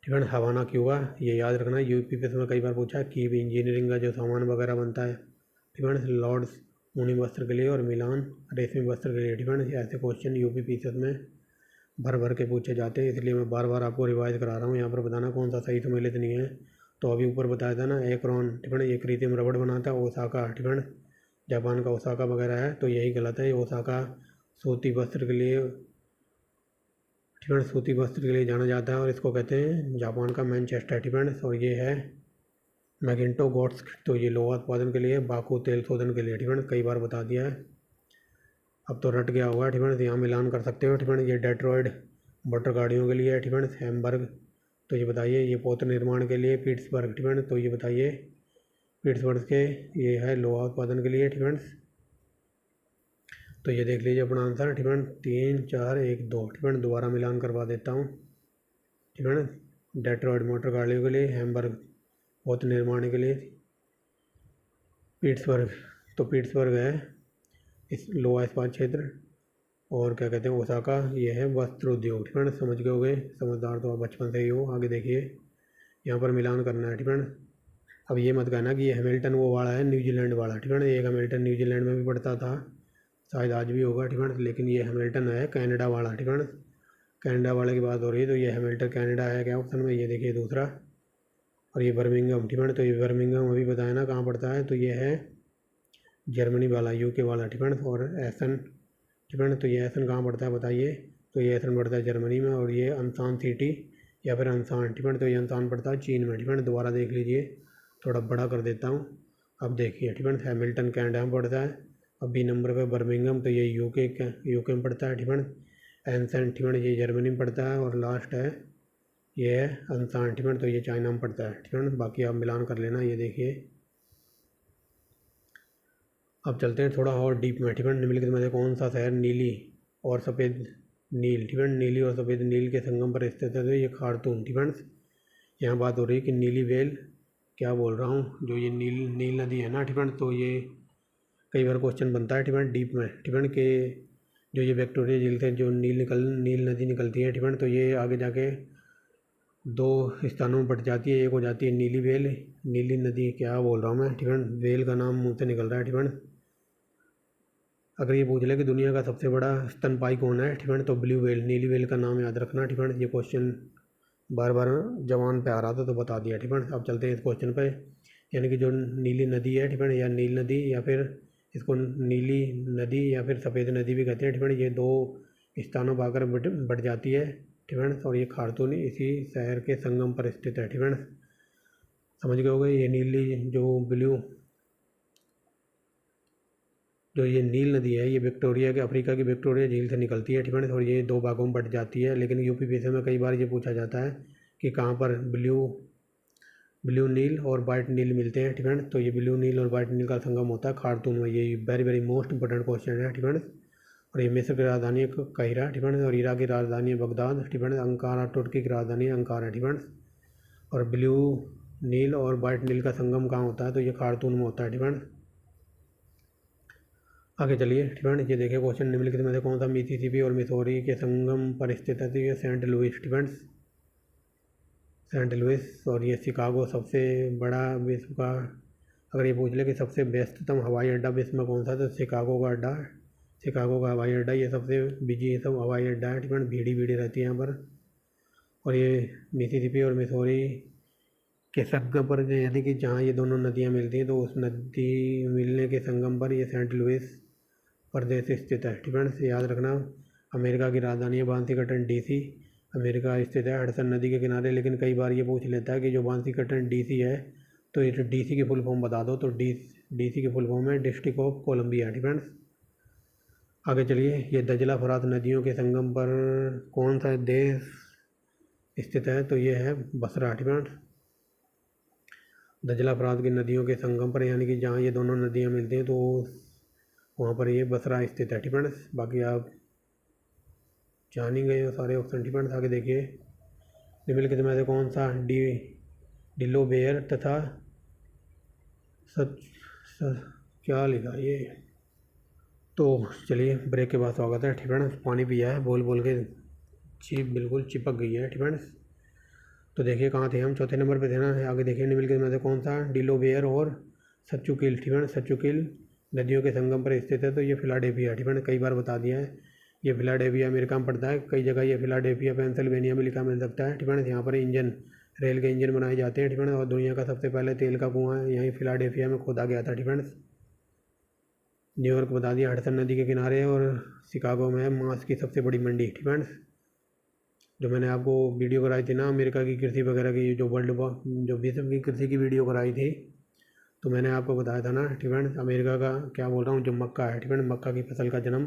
ठीक है। हवाना क्यूबा ये याद रखना, यूपीपीएससी में कई बार पूछा है कि इंजीनियरिंग का जो सामान वगैरह बनता है ठीक है, लॉर्ड्स ऊनी वस्त्र के लिए और मिलान रेशमी वस्त्र के लिए ठीक है। ऐसे क्वेश्चन यूपीपीएससी में भर भर के पूछे जाते हैं, इसलिए मैं बार बार आपको रिवाइज करा रहा हूँ। यहाँ पर बताना कौन सा सही सम्मिलित नहीं है, तो अभी ऊपर बताया था ना एक्रोन ठीक है, ये कृत्रिम रबड़ बनाता है ओसाका ठीक है, जापान का ओसाका वगैरह है, तो यही गलत है। ओसाका सूती वस्त्र के लिए ठीक है, सूती वस्त्र के लिए जाना जाता है और इसको कहते हैं जापान का मैनचेस्टर ठीक है। और ये है मैगिंटो गोट्स, तो ये लोहा उत्पादन के लिए, बाकू तेल शोधन के लिए ठीक है, कई बार बता दिया है, अब तो रट गया हुआ ठीक है। तो यहाँ मिलान कर सकते हो ठीक है, ये डेट्रॉयड मोटर गाड़ियों के लिए है ठीक है, हैम्बर्ग तो ये बताइए, ये पोत निर्माण के लिए पिट्सबर्ग ठीक है, तो ये बताइए पिट्सबर्ग के ये है लोहा उत्पादन के लिए ठीक है। तो ये देख लीजिए अपना आंसर ठीक है, 3 4 1 2 ठीक है, दोबारा मिलान करवा देता हूँ ठीक है। डेट्रॉयड मोटर गाड़ियों के लिए, हैम्बर्ग पोत निर्माण के लिए, पिट्सबर्ग तो पिट्सबर्ग है इस लोहा इस्पात क्षेत्र, और क्या कहते हैं ओसाका ये है वस्त्र उद्योग ठीक है, समझ गए होगे, समझदार तो आप बचपन से ही हो। आगे देखिए यहाँ पर मिलान करना है ठीक है। अब ये मत कहना कि ये हैमिल्टन वो वाला है न्यूजीलैंड वाला ठीक है, एक हैमिल्टन न्यूजीलैंड में भी पड़ता था, शायद आज भी होगा ठीक है, लेकिन ये हैमिल्टन है कनाडा वाला ठीक है, कनाडा वाले की बात हो रही है, तो ये हैमिल्टन कनाडा है क्या ऑप्शन में, ये देखिए दूसरा। और ये बर्मिंघम ठीक है, तो ये बर्मिंघम अभी बताया ना कहाँ पड़ता है, तो ये है जर्मनी वाला यूके वाला ठीक है। और एसन फ्रेंड। तो ये एसन कहाँ पड़ता है बताइए? तो ये एसन पड़ता है जर्मनी में, और ये अनसान सिटी या फिर अनसान फ्रेंड, तो ये अनसान पड़ता है चीन में फ्रेंड। दोबारा देख लीजिए, थोड़ा बड़ा कर देता हूँ। अब देखिए फ्रेंड, हैमिल्टन कनाडा में पड़ता है। अब बी नंबर पे बर्मिंघम, तो ये यूके में पड़ता है फ्रेंड। एनसेंट फ्रेंड ये जर्मनी में पड़ता है, और लास्ट है ये है अनसान फ्रेंड, तो ये चाइना में पड़ता है फ्रेंड। बाकी आप मिलान कर लेना। ये देखिए, अब चलते हैं थोड़ा और डीप में फ्रेंड। निम्नलिखित में से कौन सा शहर नीली और सफ़ेद नील फ्रेंड, नीली और सफ़ेद नील के संगम पर स्थित है? तो ये खार्तूम फ्रेंड्स। यहाँ बात हो रही है कि नीली वेल, क्या बोल रहा हूँ, जो ये नील नदी है ना फ्रेंड, तो ये कई बार क्वेश्चन बनता है फ्रेंड डीप में फ्रेंड के, जो ये विक्टोरिया झील से जो नील नदी निकलती है फ्रेंड, तो ये आगे जाके दो स्थानों में बट जाती है। एक हो जाती है नीली वेल, नीली नदी, क्या बोल रहा हूँ मैं फ्रेंड, वेल का नाम मुँह से निकल रहा है फ्रेंड। अगर ये पूछ ले कि दुनिया का सबसे बड़ा स्तनपायी कौन है फ्रेंड, तो ब्लू वेल, नीली वेल का नाम याद रखना फ्रेंड। ये क्वेश्चन बार बार जवान पे आ रहा था तो बता दिया फ्रेंड। अब चलते हैं इस क्वेश्चन पे, यानी कि जो नीली नदी है फ्रेंड, या नील नदी, या फिर इसको नीली नदी या फिर सफ़ेद नदी भी कहते हैं फ्रेंड, ये दो स्थानों पर आकर बट जाती है फ्रेंड्स, और ये खार्तूम इसी शहर के संगम पर स्थित है फ्रेंड्स। समझ गए होगे? ये नीली जो ये नील नदी है, ये विक्टोरिया के अफ्रीका की विक्टोरिया झील से निकलती है फ्रेंड्स, और ये दो भागों में बट जाती है। लेकिन यूपीपीएससी में कई बार ये पूछा जाता है कि कहाँ पर ब्लू नील और वाइट नील मिलते हैं फ्रेंड्स, तो ये ब्लू नील और वाइट नील का संगम होता है खार्तूम में। ये very very most important question है फ्रेंड्स। और ये मिस्र की राजधानी है काहिरा फ्रेंड्स, और इराक की राजधानी है बगदाद फ्रेंड्स, अंकारा तुर्की की राजधानी है अंकारा फ्रेंड्स। और ब्लू नील और वाइट नील का संगम कहाँ होता है? तो ये खार्तूम में होता है फ्रेंड्स। आगे चलिए फ्रेंड्स, ये देखिए क्वेश्चन, निम्नलिखित में से कौन सा मिसिसिपी और मिसौरी के संगम पर स्थित है? तो ये Saint Louis friends, Saint Louis. और ये शिकागो सबसे बड़ा विश्व का, अगर ये पूछ ले कि सबसे व्यस्ततम हवाई अड्डा विश्व में कौन सा है, तो शिकागो का अड्डा, शिकागो का हवाई अड्डा ये सबसे बिजी ये सब हवाई अड्डा है फ्रेंड, भीड़ी रहती है यहाँ पर। और ये मिसिसिपी और मिसौरी के संगम पर, यानी कि जहाँ ये दोनों नदियाँ मिलती हैं, तो उस नदी मिलने के संगम पर ये सेंट लुइस प्रदेश स्थित है फ्रेंड्स। याद रखना, अमेरिका की राजधानी है वाशिंगटन डीसी, अमेरिका स्थित है हडसन नदी के किनारे। लेकिन कई बार ये पूछ लेता है कि जो वाशिंगटन डीसी है, तो ये डीसी की फुल फॉर्म बता दो, तो डीसी की फुल फॉर्म है डिस्ट्रिक्ट ऑफ कोलंबिया फ्रेंड्स। आगे चलिए, ये दजला फरात नदियों के संगम पर कौन सा देश स्थित है? तो ये है बसरा फ्रेंड्स। दजला फरात की नदियों के संगम पर, यानी कि जहाँ ये दोनों नदियाँ मिलती हैं, तो वहाँ पर ये बसरा स्थित है फ्रेंड्स। बाकी आप जान ही गए हो सारे ऑप्शन फ्रेंड्स। आगे देखिए, निम्नलिखित में से कौन सा डिलोबेयर तथा सच क्या लिखा ये? तो चलिए, ब्रेक के बाद स्वागत है फ्रेंड्स। पानी पिया है, बोल के बिल्कुल चिपक गई है फ्रेंड्स। तो देखिए कहाँ थे हम, चौथे नंबर पे थे ना। आगे देखिए, निम्नलिखित में से कौन सा डिलोबेयर और सचुकिल फ्रेंड्स, सचुकिल नदियों के संगम पर स्थित है? तो ये फिलाडेल्फिया फ्रेंड, कई बार बता दिया है। ये फिलाडेल्फिया अमेरिका में पड़ता है, कई जगह ये फिलाडेल्फिया पेंसिल्वेनिया में लिखा मिल सकता है फ्रेंड्स। यहाँ पर रेल के इंजन बनाए जाते हैं फ्रेंड्स, और दुनिया का सबसे पहले तेल का कुआँ यहीं फिलाडेल्फिया में खोदा गया था फ्रेंड्स। न्यूयॉर्क बता दिया, हडसन नदी के किनारे, और शिकागो में है मांस की सबसे बड़ी मंडी फ्रेंड्स। जो मैंने आपको वीडियो कराई थी ना अमेरिका की कृषि वगैरह की, जो विश्व की कृषि की वीडियो कराई थी, तो मैंने आपको बताया था ना फ्रेंड्स, अमेरिका का क्या बोल रहा हूँ, जो मक्का है फ्रेंड, मक्का की फसल का जन्म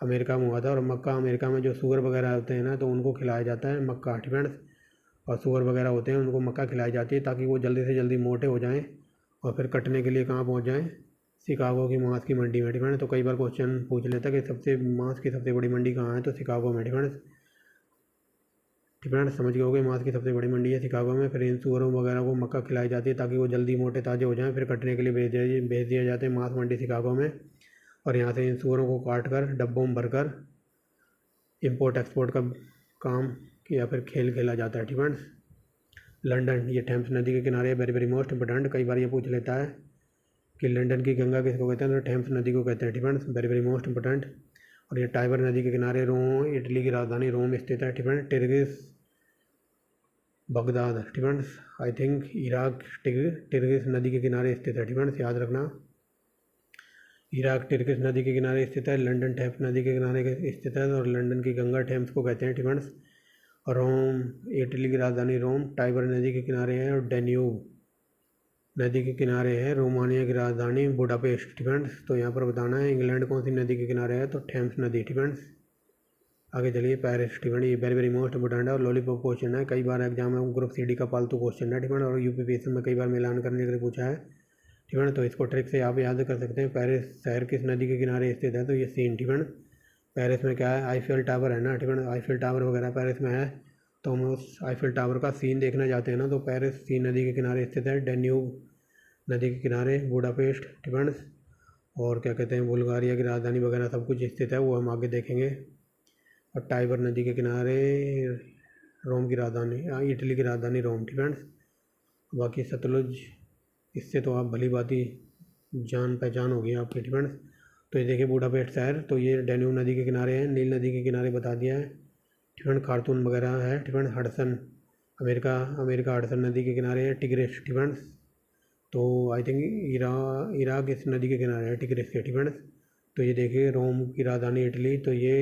अमेरिका में हुआ था। और मक्का, अमेरिका में जो शुगर वगैरह होते हैं ना, तो उनको खिलाया जाता है मक्का फ्रेंड्स। और शुगर वगैरह होते हैं, उनको मक्का खिलाई जाती है ताकि वो जल्दी से जल्दी मोटे हो जाएँ, और फिर कटने के लिए कहाँ पहुँच जाएँ? शिकागो की मांस की मंडी में फ्रेंड्स। तो कई बार क्वेश्चन पूछ लेता है कि मांस की सबसे बड़ी मंडी कहाँ है? तो शिकागो में फ्रेंड्स। फ्रेंड्स समझ गए होगे, मांस की सबसे बड़ी मंडी है शिकागो में। फिर इन सूअरों वगैरह को मक्का खिलाई जाती है ताकि वो जल्दी मोटे ताजे हो जाएं, फिर कटने के लिए भेज दिया जाते हैं मांस मंडी शिकागो में। और यहाँ से इन सूअरों को काट कर डब्बों में भरकर इंपोर्ट एक्सपोर्ट का काम या फिर खेल खेला जाता है फ्रेंड्स। लंदन, ये थेम्स नदी के किनारे, वेरी वेरी मोस्ट इंपोर्टेंट, कई बार ये पूछ लेता है कि लंदन की गंगा किसको कहते हैं? तो थेम्स नदी को कहते हैं friends, very very most important. और ये टाइबर नदी के किनारे रोम, इटली की राजधानी रोम स्थित है friend. Tigris Baghdad friends, I think Iraq Tigris नदी के किनारे स्थित है फ्रेंड्स, याद रखना। इराक टिर्किश नदी के किनारे स्थित है। लंदन थेम्स नदी के किनारे स्थित है और लंदन की गंगा थेम्स को कहते हैं फ्रेंड्स। रोम इटली की राजधानी रोम टाइबर नदी के किनारे है और डेन्यूब नदी के किनारे है। रोमानिया की राजधानी बुडापेस्ट फ्रेंड्स। तो यहाँ पर बताना है इंग्लैंड कौन सी नदी के किनारे है, तो थेम्स नदी फ्रेंड्स। आगे चलिए पेरिस फ्रेंड, ये वेरी वेरी मोस्ट इंपोर्टेंट है और लॉलीपॉप क्वेश्चन है, कई बार एग्जाम में ग्रुप सी डी का पालतू क्वेश्चन है फ्रेंड, और यूपीपीएससी में कई बार मिलान करने के लिए पूछा है फ्रेंड। तो इसको ट्रिक से आप याद कर सकते हैं। पेरिस शहर किस नदी के किनारे स्थित है, तो ये सीन फ्रेंड। पेरिस में क्या है, आईफिल टावर है ना फ्रेंड, आईफिल टावर वगैरह पेरिस में है, तो हम उस आईफिल टावर का सीन देखना चाहते हैं ना, तो पेरिस सीन नदी के किनारे स्थित है। डेन्यूब नदी के किनारे बुडापेस्ट फ्रेंड्स। और क्या कहते हैं, बुल्गारिया की राजधानी वगैरह सब कुछ स्थित है, वो हम आगे देखेंगे। और टाइबर नदी के किनारे रोम की राजधानी, इटली की राजधानी रोम फ्रेंड्स। बाकी सतलुज, इससे तो आप भली बाती जान पहचान होगी आपकी फ्रेंड्स। तो ये देखिए बुडापेस्ट शहर, तो ये डेन्यूब नदी के किनारे है, नील नदी के किनारे बता दिया है फ्रेंड। खार्तूम वगैरह है फ्रेंड। हडसन अमेरिका हडसन नदी के किनारे है। टिग्रिस फ्रेंड्स, तो आई थिंक इराक इस नदी के किनारे है, टिग्रिस के फ्रेंड्स। तो ये देखिए रोम की राजधानी इटली, तो ये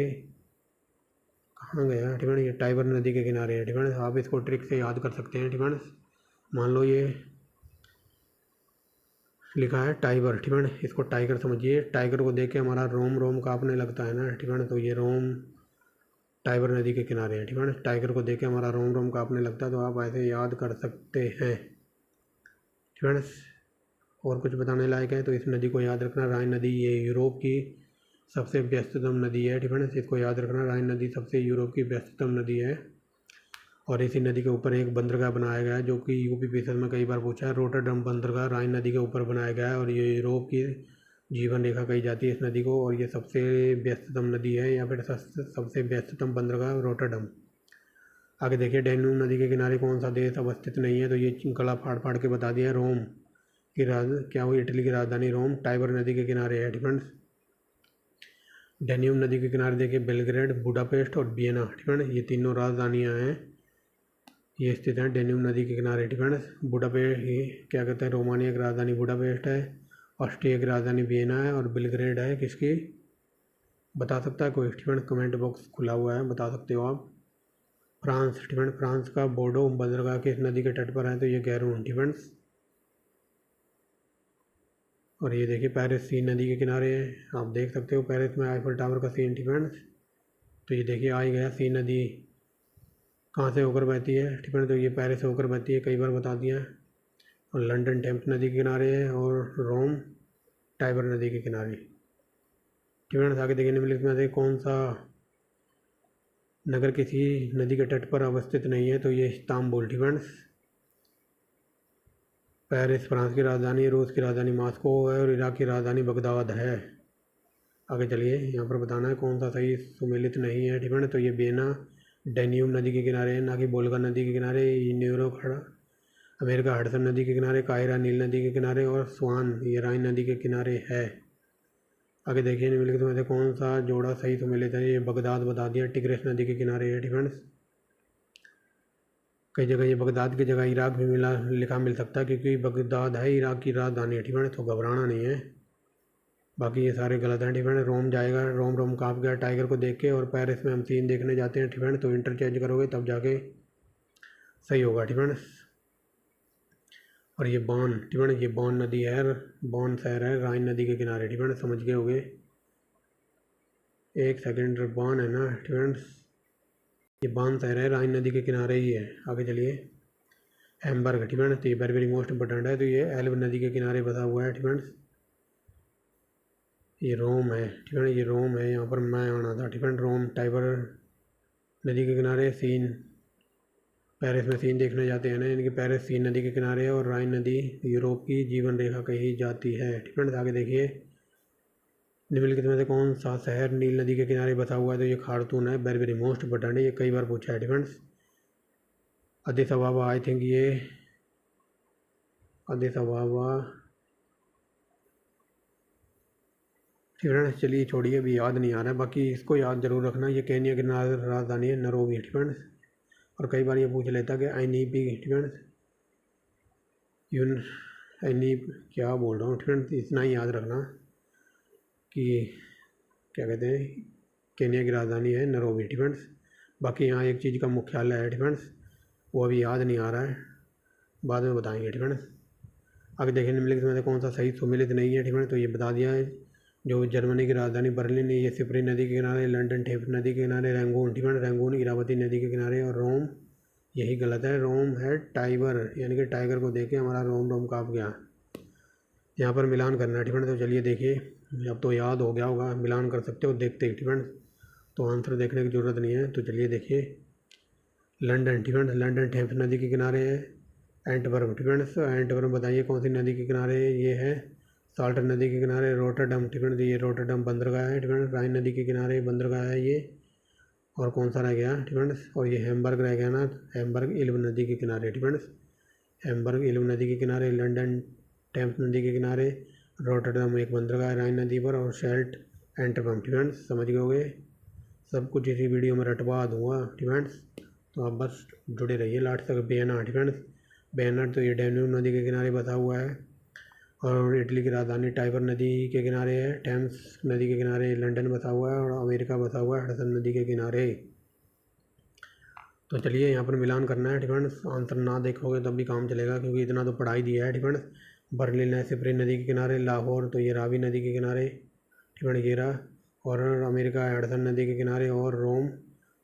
कहाँ गया फ्रेंड, ये टाइबर नदी के किनारे है फ्रेंड्स। आप इसको ट्रिक से याद कर सकते हैं फ्रेंड्स। मान लो ये लिखा है टाइगर फ्रेंड, इसको टाइगर समझिए। टाइगर को देख के हमारा रोम रोम कांपने लगता है ना फ्रेंड, तो ये रोम टाइबर नदी के किनारे है फ्रेंड। टाइगर को देख के हमारा रोम रोम कांपने लगता है, तो आप ऐसे याद कर सकते हैं फ्रेंड्स। और कुछ बताने लायक है तो इस नदी को याद रखना, राइन नदी, ये यूरोप की सबसे व्यस्ततम नदी है फ्रेंड्स, इसको याद रखना। राइन नदी सबसे यूरोप की व्यस्ततम नदी है और इसी नदी के ऊपर एक बंदरगाह बनाया गया है, जो कि यूपीपीएससी में कई बार पूछा है। रोटरडम बंदरगाह राइन नदी के ऊपर बनाया गया है और ये यूरोप की जीवन रेखा कही जाती है इस नदी को, और ये सबसे व्यस्ततम नदी है, या फिर सबसे व्यस्ततम बंदरगाह रोटरडम। आगे देखिए डेन्यूब नदी के किनारे कौन सा देश अवस्थित नहीं है, तो ये गला फाड़ फाड़ के बता दिया है। रोम की क्या हुई, इटली की राजधानी रोम टाइबर नदी के किनारे है फ्रेंड्स। डेन्यूब नदी के किनारे देखिए बेलग्रेड, बुडापेस्ट और वियना फ्रेंड्स, ये तीनों राजधानियाँ हैं, ये स्थित हैं डेन्यूब नदी के किनारे फ्रेंड्स। बुडापेस्ट, ये क्या कहते हैं, रोमानिया की राजधानी बुडापेस्ट है, ऑस्ट्रिया की राजधानी वियना है, और बेलग्रेड है किसकी, बता सकता है कोई फ्रेंड, कमेंट बॉक्स खुला हुआ है, बता सकते हो आप। फ्रांस फ्रेंड, फ्रांस का बोर्डो बंदरगाह किस नदी के तट पर है, तो ये गैरून फ्रेंड्स। और ये देखिए पेरिस सीन नदी के किनारे है, आप देख सकते हो पेरिस में आईफल टावर का सीन फ्रेंड्स। तो ये देखिए आ ही गया, सीन नदी कहाँ से होकर बहती है फ्रेंड, तो ये पेरिस से होकर बहती है, कई बार बता दिया है। और लंदन थेम्स नदी के किनारे है, और रोम टाइबर नदी के किनारे फ्रेंड्स। आगे देखिए निम्नलिखित में से कौन सा नगर किसी नदी के तट पर अवस्थित नहीं है, तो ये इस्तांबुल फ्रेंड्स। पेरिस फ्रांस की राजधानी, रूस की राजधानी मॉस्को है, और इराक की राजधानी बगदाद है। आगे चलिए यहाँ पर बताना है कौन सा सही सुमेलित नहीं है फ्रेंड, तो ये वियना डेन्यूब नदी के किनारे है, ना कि वोल्गा नदी के किनारे। न्यूयॉर्क अमेरिका हडसन नदी के किनारे, काहिरा नील नदी के किनारे, और स्वान ये राइन नदी के किनारे है। आगे देखिए निम्नलिखित में से कौन सा जोड़ा सही सुमेलित है, ये बगदाद बता दिया, टिग्रिस नदी के किनारे है फ्रेंड्स। कई जगह ये बगदाद की जगह इराक भी लिखा मिल सकता है, क्योंकि बगदाद है इराक की राजधानी फ्रेंड, तो घबराना नहीं है। बाकी ये सारे गलत हैं फ्रेंड। रोम जाएगा, रोम रोम काँप गया टाइगर को देख के, और पेरिस में हम सीन देखने जाते हैं फ्रेंड, तो इंटरचेंज करोगे तब जाके सही होगा फ्रेंड्स। और ये बॉन फ्रेंड, ये बॉन नदी है, बॉन शहर है राइन नदी के किनारे फ्रेंड, समझ गए होगे। एक सेकेंड, बॉन है ना फ्रेंड्स, ये बॉन शहर है राइन नदी के किनारे ही है। आगे चलिए हैम्बर्ग फ्रेंड, तो ये वेरी वेरी मोस्ट इंपोर्टेंट है, तो ये एल्ब नदी के किनारे बसा हुआ है फ्रेंड्स। ये रोम है फ्रेंड, ये रोम है, यहाँ पर मैं आना था फ्रेंड। रोम टाइबर नदी के किनारे सीन, पेरिस में सीन देखने जाते हैं ना, यानी कि पेरिस सीन नदी के किनारे है, और राइन नदी यूरोप की जीवन रेखा कही जाती है फ्रेंड्स। आगे देखिए निम्नलिखित में से कौन सा शहर नील नदी के किनारे बसा हुआ है, तो ये खार्तून है, वेरी वेरी मोस्ट इंपोर्टेंट है, ये कई बार पूछा है फ्रेंड्स। अदिस अबाबा, आई थिंक ये अदिस अबाबा फ्रेंड्स, चलिए छोड़िए, अभी याद नहीं आ रहा है, बाकी इसको याद जरूर रखना, ये केनिया की राजधानी है नैरोबी फ्रेंड्स। और कई बार ये पूछ लेता कि NEP फ्रेंड्स, यून NEP क्या बोल रहा हूँ फ्रेंड्स, इतना ही याद रखना। कि क्या कहते हैं, केन्या की राजधानी है नैरोबी डिफेंस। बाकी यहाँ एक चीज़ का मुख्यालय है डिफेंस, वो अभी याद नहीं आ रहा है, बाद में बताएंगे डिफेंस। आगे देखिए निम्नलिखित में से कौन सा सही सुमेलित नहीं है डिफेंस, तो ये बता दिया है। जो जर्मनी की राजधानी बर्लिन है ये सिपरी नदी के किनारे, लंदन थेम्स नदी के किनारे, रंगून डिफेंस रंगून इरावती नदी के किनारे, और रोम यही गलत है, रोम है टाइबर, यानी कि टाइगर को देख के हमारा रोम रोम काँप गया। यहाँ पर मिलान करना है डिफेंस, तो चलिए देखिए, अब तो याद हो गया होगा, मिलान कर सकते हो देखते ही डिफेंस, तो आंसर देखने की ज़रूरत नहीं है। तो चलिए देखिए, लंदन डिफेंस लंदन थेम्स नदी के किनारे है। एंटवर्प डिफेंस एंटवर्प बताइए कौन सी नदी के किनारे है, ये है साल्ट नदी के किनारे। रोटरडम डिफेंस ये रोटरडम बंदरगाह है डिफेंस, राइन नदी के किनारे बंदरगाह है ये। और कौन सा रह गया डिफेंस, और ये हैम्बर्ग रह गया ना, हैम्बर्ग इल्व नदी के किनारे डिफेंस, हैम्बर्ग इल्व नदी के किनारे, लंदन थेम्स नदी के किनारे, रोटरडम एक बंदरगाह राइन नदी पर, और शेल्ट एंटवर्प डिफेंस। समझ गए होगे, सब कुछ इसी वीडियो में रटवा दूंगा डिफेंस, तो आप बस जुड़े रहिए लास्ट तक। बेना डिफेंस बेनर तो ये डैन्यूब नदी के किनारे बसा हुआ है, और इटली की राजधानी टाइबर नदी के किनारे है। थेम्स नदी के किनारे लंदन बसा हुआ है, और अमेरिका बसा हुआ है हडसन नदी के किनारे। तो चलिए यहाँ पर मिलान करना है डिफेंस, आंसर ना देखोगे तब भी काम चलेगा, क्योंकि इतना तो पढ़ाई दिया है डिफेंस। बर्लिन है सिपरी नदी के किनारे, लाहौर तो ये रावी नदी के किनारे डिफेंस ये रहा, और अमेरिका है हडसन नदी के किनारे, और रोम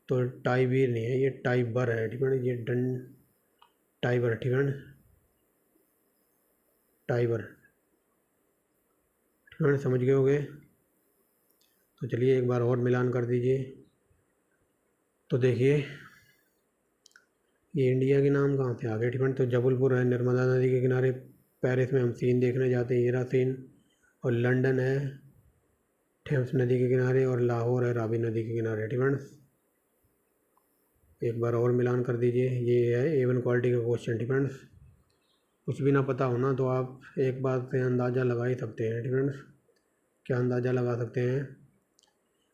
तो टाइबीर नहीं है, ये टाइबर है डिफेंस, ये डन टाइबर डिफेंस टाइबर डिफेंस। समझ गए होगे, तो चलिए एक बार और मिलान कर दीजिए। तो देखिए ये इंडिया के नाम कहाँ से आ गए डिफेंस, तो जबलपुर है नर्मदा नदी के किनारे, पेरिस में हम सीन देखने जाते हैं ये रहा सीन, और लंदन है थेम्स नदी के किनारे, और लाहौर है रावी नदी के किनारे डिफेंस। एक बार और मिलान कर दीजिए, ये है A1 क्वालिटी का क्वेश्चन डिफेंस। कुछ भी ना पता हो ना तो आप एक बात से अंदाज़ा लगा ही सकते हैं डिफेंस। क्या अंदाज़ा लगा सकते हैं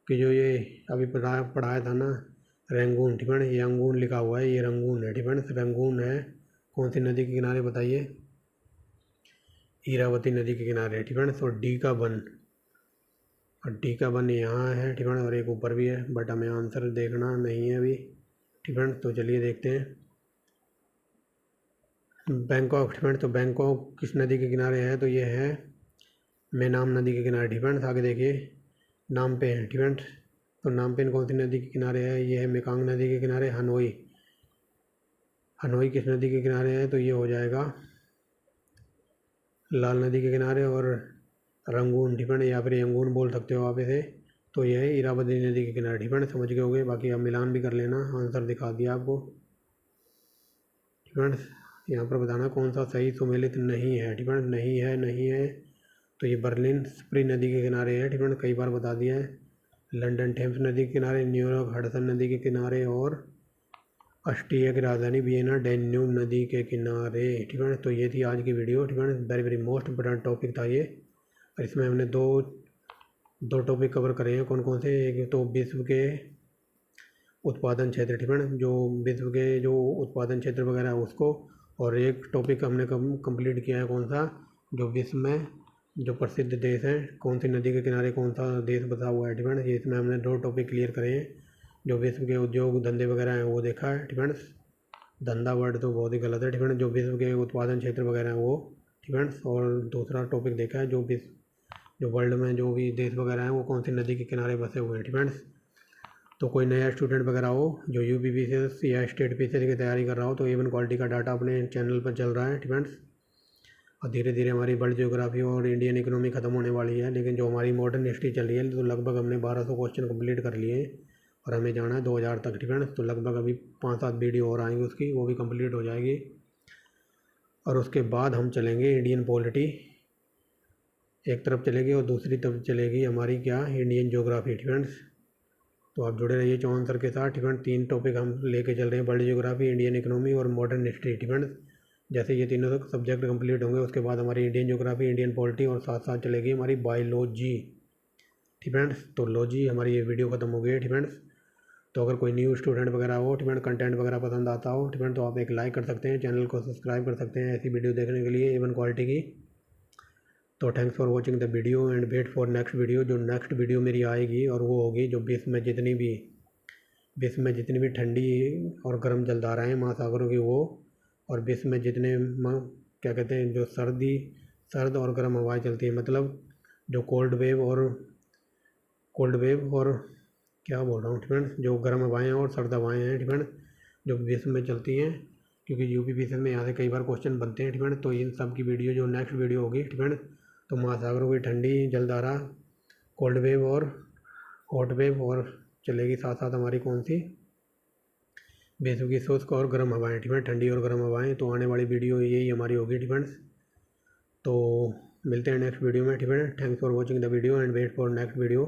कि जो ये अभी पढ़ाया था ना, रंगून डिफेंस, ये अंगून लिखा हुआ है, ये रंगून है डिफेंस, रंगून है कौन सी नदी के किनारे बताइए, इरावती नदी के किनारे डिफेंस। और डी का वन, और डी का वन यहाँ है डिफेंस, और एक ऊपर भी है, बट हमें आंसर देखना नहीं है अभी डिफेंस। तो चलिए देखते हैं, बैंकॉक डिफेंस, तो बैंकॉक किस नदी के किनारे है, तो ये है मेनाम नदी के किनारे डिफेंस। आगे देखिए नामपेन डिफेंस, तो नामपेन कौन सी नदी के किनारे है, ये है मेकांग नदी के किनारे। हनोई हनोई किस नदी के किनारे है, तो ये हो जाएगा लाल नदी के किनारे। और रंगून डिफेंस, या फिर यंगून बोल सकते हो आप इसे, तो यह है इरावती नदी के किनारे डिफेंस। समझ गए होगे, बाकी आप मिलान भी कर लेना, आंसर दिखा दिया आपको डिफेंस। यहाँ पर बताना कौन सा सही सुमेलित नहीं है डिफेंस, नहीं है तो ये बर्लिन स्प्री नदी के किनारे है डिफेंस, कई बार बता दिया है। लंदन थेम्स नदी के किनारे, न्यूयॉर्क हडसन नदी के किनारे, और ऑस्ट्रिया की राजधानी वियना डैन्यूब नदी के किनारे डिफेंस। तो ये थी आज की video defence, very very most important topic था ये, और इसमें हमने दो टॉपिक कवर करे हैं। कौन कौन से, एक तो विश्व के उत्पादन क्षेत्र डिफेंस, जो विश्व के जो उत्पादन क्षेत्र वगैरह है उसको, और एक टॉपिक हमने कंप्लीट किया है कौन सा, जो विश्व में जो प्रसिद्ध देश हैं, कौन सी नदी के किनारे कौन सा देश बसा हुआ है डिफेंस। ये इसमें हमने 2 टॉपिक क्लियर करे हैं। जो विश्व के उद्योग धंधे वगैरह हैं वो देखा है डिफेंस, धंधा वर्ड तो बहुत ही गलत है डिफेंस, जो विश्व के उत्पादन क्षेत्र वगैरह हैं वो डिफेंस। और दूसरा टॉपिक देखा है जो वर्ल्ड में जो भी देश वगैरह हैं वो कौन सी नदी के किनारे बसे हुए हैं डिफेंस। तो कोई नया स्टूडेंट वगैरह हो जो UPPCS या स्टेट PCS की तैयारी कर रहा हो, तो A1 क्वालिटी का डाटा अपने चैनल पर चल रहा है डिफेंस। और धीरे धीरे हमारी वर्ल्ड जियोग्राफी और इंडियन इकोनॉमी ख़त्म होने वाली है, लेकिन जो हमारी मॉडर्न हिस्ट्री चल रही है तो लगभग हमने 1200 क्वेश्चन कंप्लीट कर लिए हैं, और हमें जाना है 2000 तक डिफेंस। तो लगभग अभी 5-7 वीडियो और आएंगे उसकी, वो भी कंप्लीट हो जाएगी। और उसके बाद हम चलेंगे इंडियन पॉलिटी एक तरफ चलेगी, और दूसरी तरफ चलेगी हमारी क्या, इंडियन ज्योग्राफी डिफेंस। तो आप जुड़े रहिए चौहान सर के साथ डिफेंस। 3 टॉपिक हम लेके चल रहे हैं, वर्ल्ड जियोग्राफी, इंडियन इकोनॉमी और मॉडर्न हिस्ट्री डिफेंस। जैसे ये तीनों सब्जेक्ट कंप्लीट होंगे उसके बाद हमारी इंडियन ज्योग्राफी, इंडियन पॉलिटी, और साथ साथ चलेगी हमारी बायोलॉजी डिफेंस। तो लॉजी हमारी ये वीडियो खत्म हो गई है डिफेंस। तो अगर कोई न्यू स्टूडेंट वगैरह हो डिफेंस, कंटेंट वगैरह पसंद आता हो डिफेंस, तो आप एक लाइक कर सकते हैं, चैनल को सब्सक्राइब कर सकते हैं ऐसी वीडियो देखने के लिए A1 क्वालिटी की। तो thanks for watching the video and wait for next video. जो नेक्स्ट वीडियो मेरी आएगी और वो होगी जो विश्व में जितनी भी ठंडी और गर्म जलधाराएँ हैं महासागरों की वो, और विश्व में जितने क्या कहते हैं जो सर्द और गर्म हवाएं चलती हैं, मतलब जो कोल्ड वेव और क्या बोल रहा हूँ फ्रेंड्स, जो गर्म हवाएं हैं और सर्द हवाएं हैं फ्रेंड जो विश्व में चलती हैं, क्योंकि यूपीपीसी में यहाँ से कई बार क्वेश्चन बनते हैं फ्रेंड। तो इन सब की वीडियो जो नेक्स्ट वीडियो होगी फ्रेंड, तो महासागरों की ठंडी जलधारा, कोल्ड वेव और हॉट वेव और चलेगी, साथ साथ हमारी कौन सी विश्व की शुष्क और गर्म हवाएं फ्रेंड, ठंडी और गर्म हवाएं। तो आने वाली वीडियो यही हमारी होगी फ्रेंड्स। तो मिलते हैं नेक्स्ट वीडियो में friend. Thanks for watching the video and wait for next video.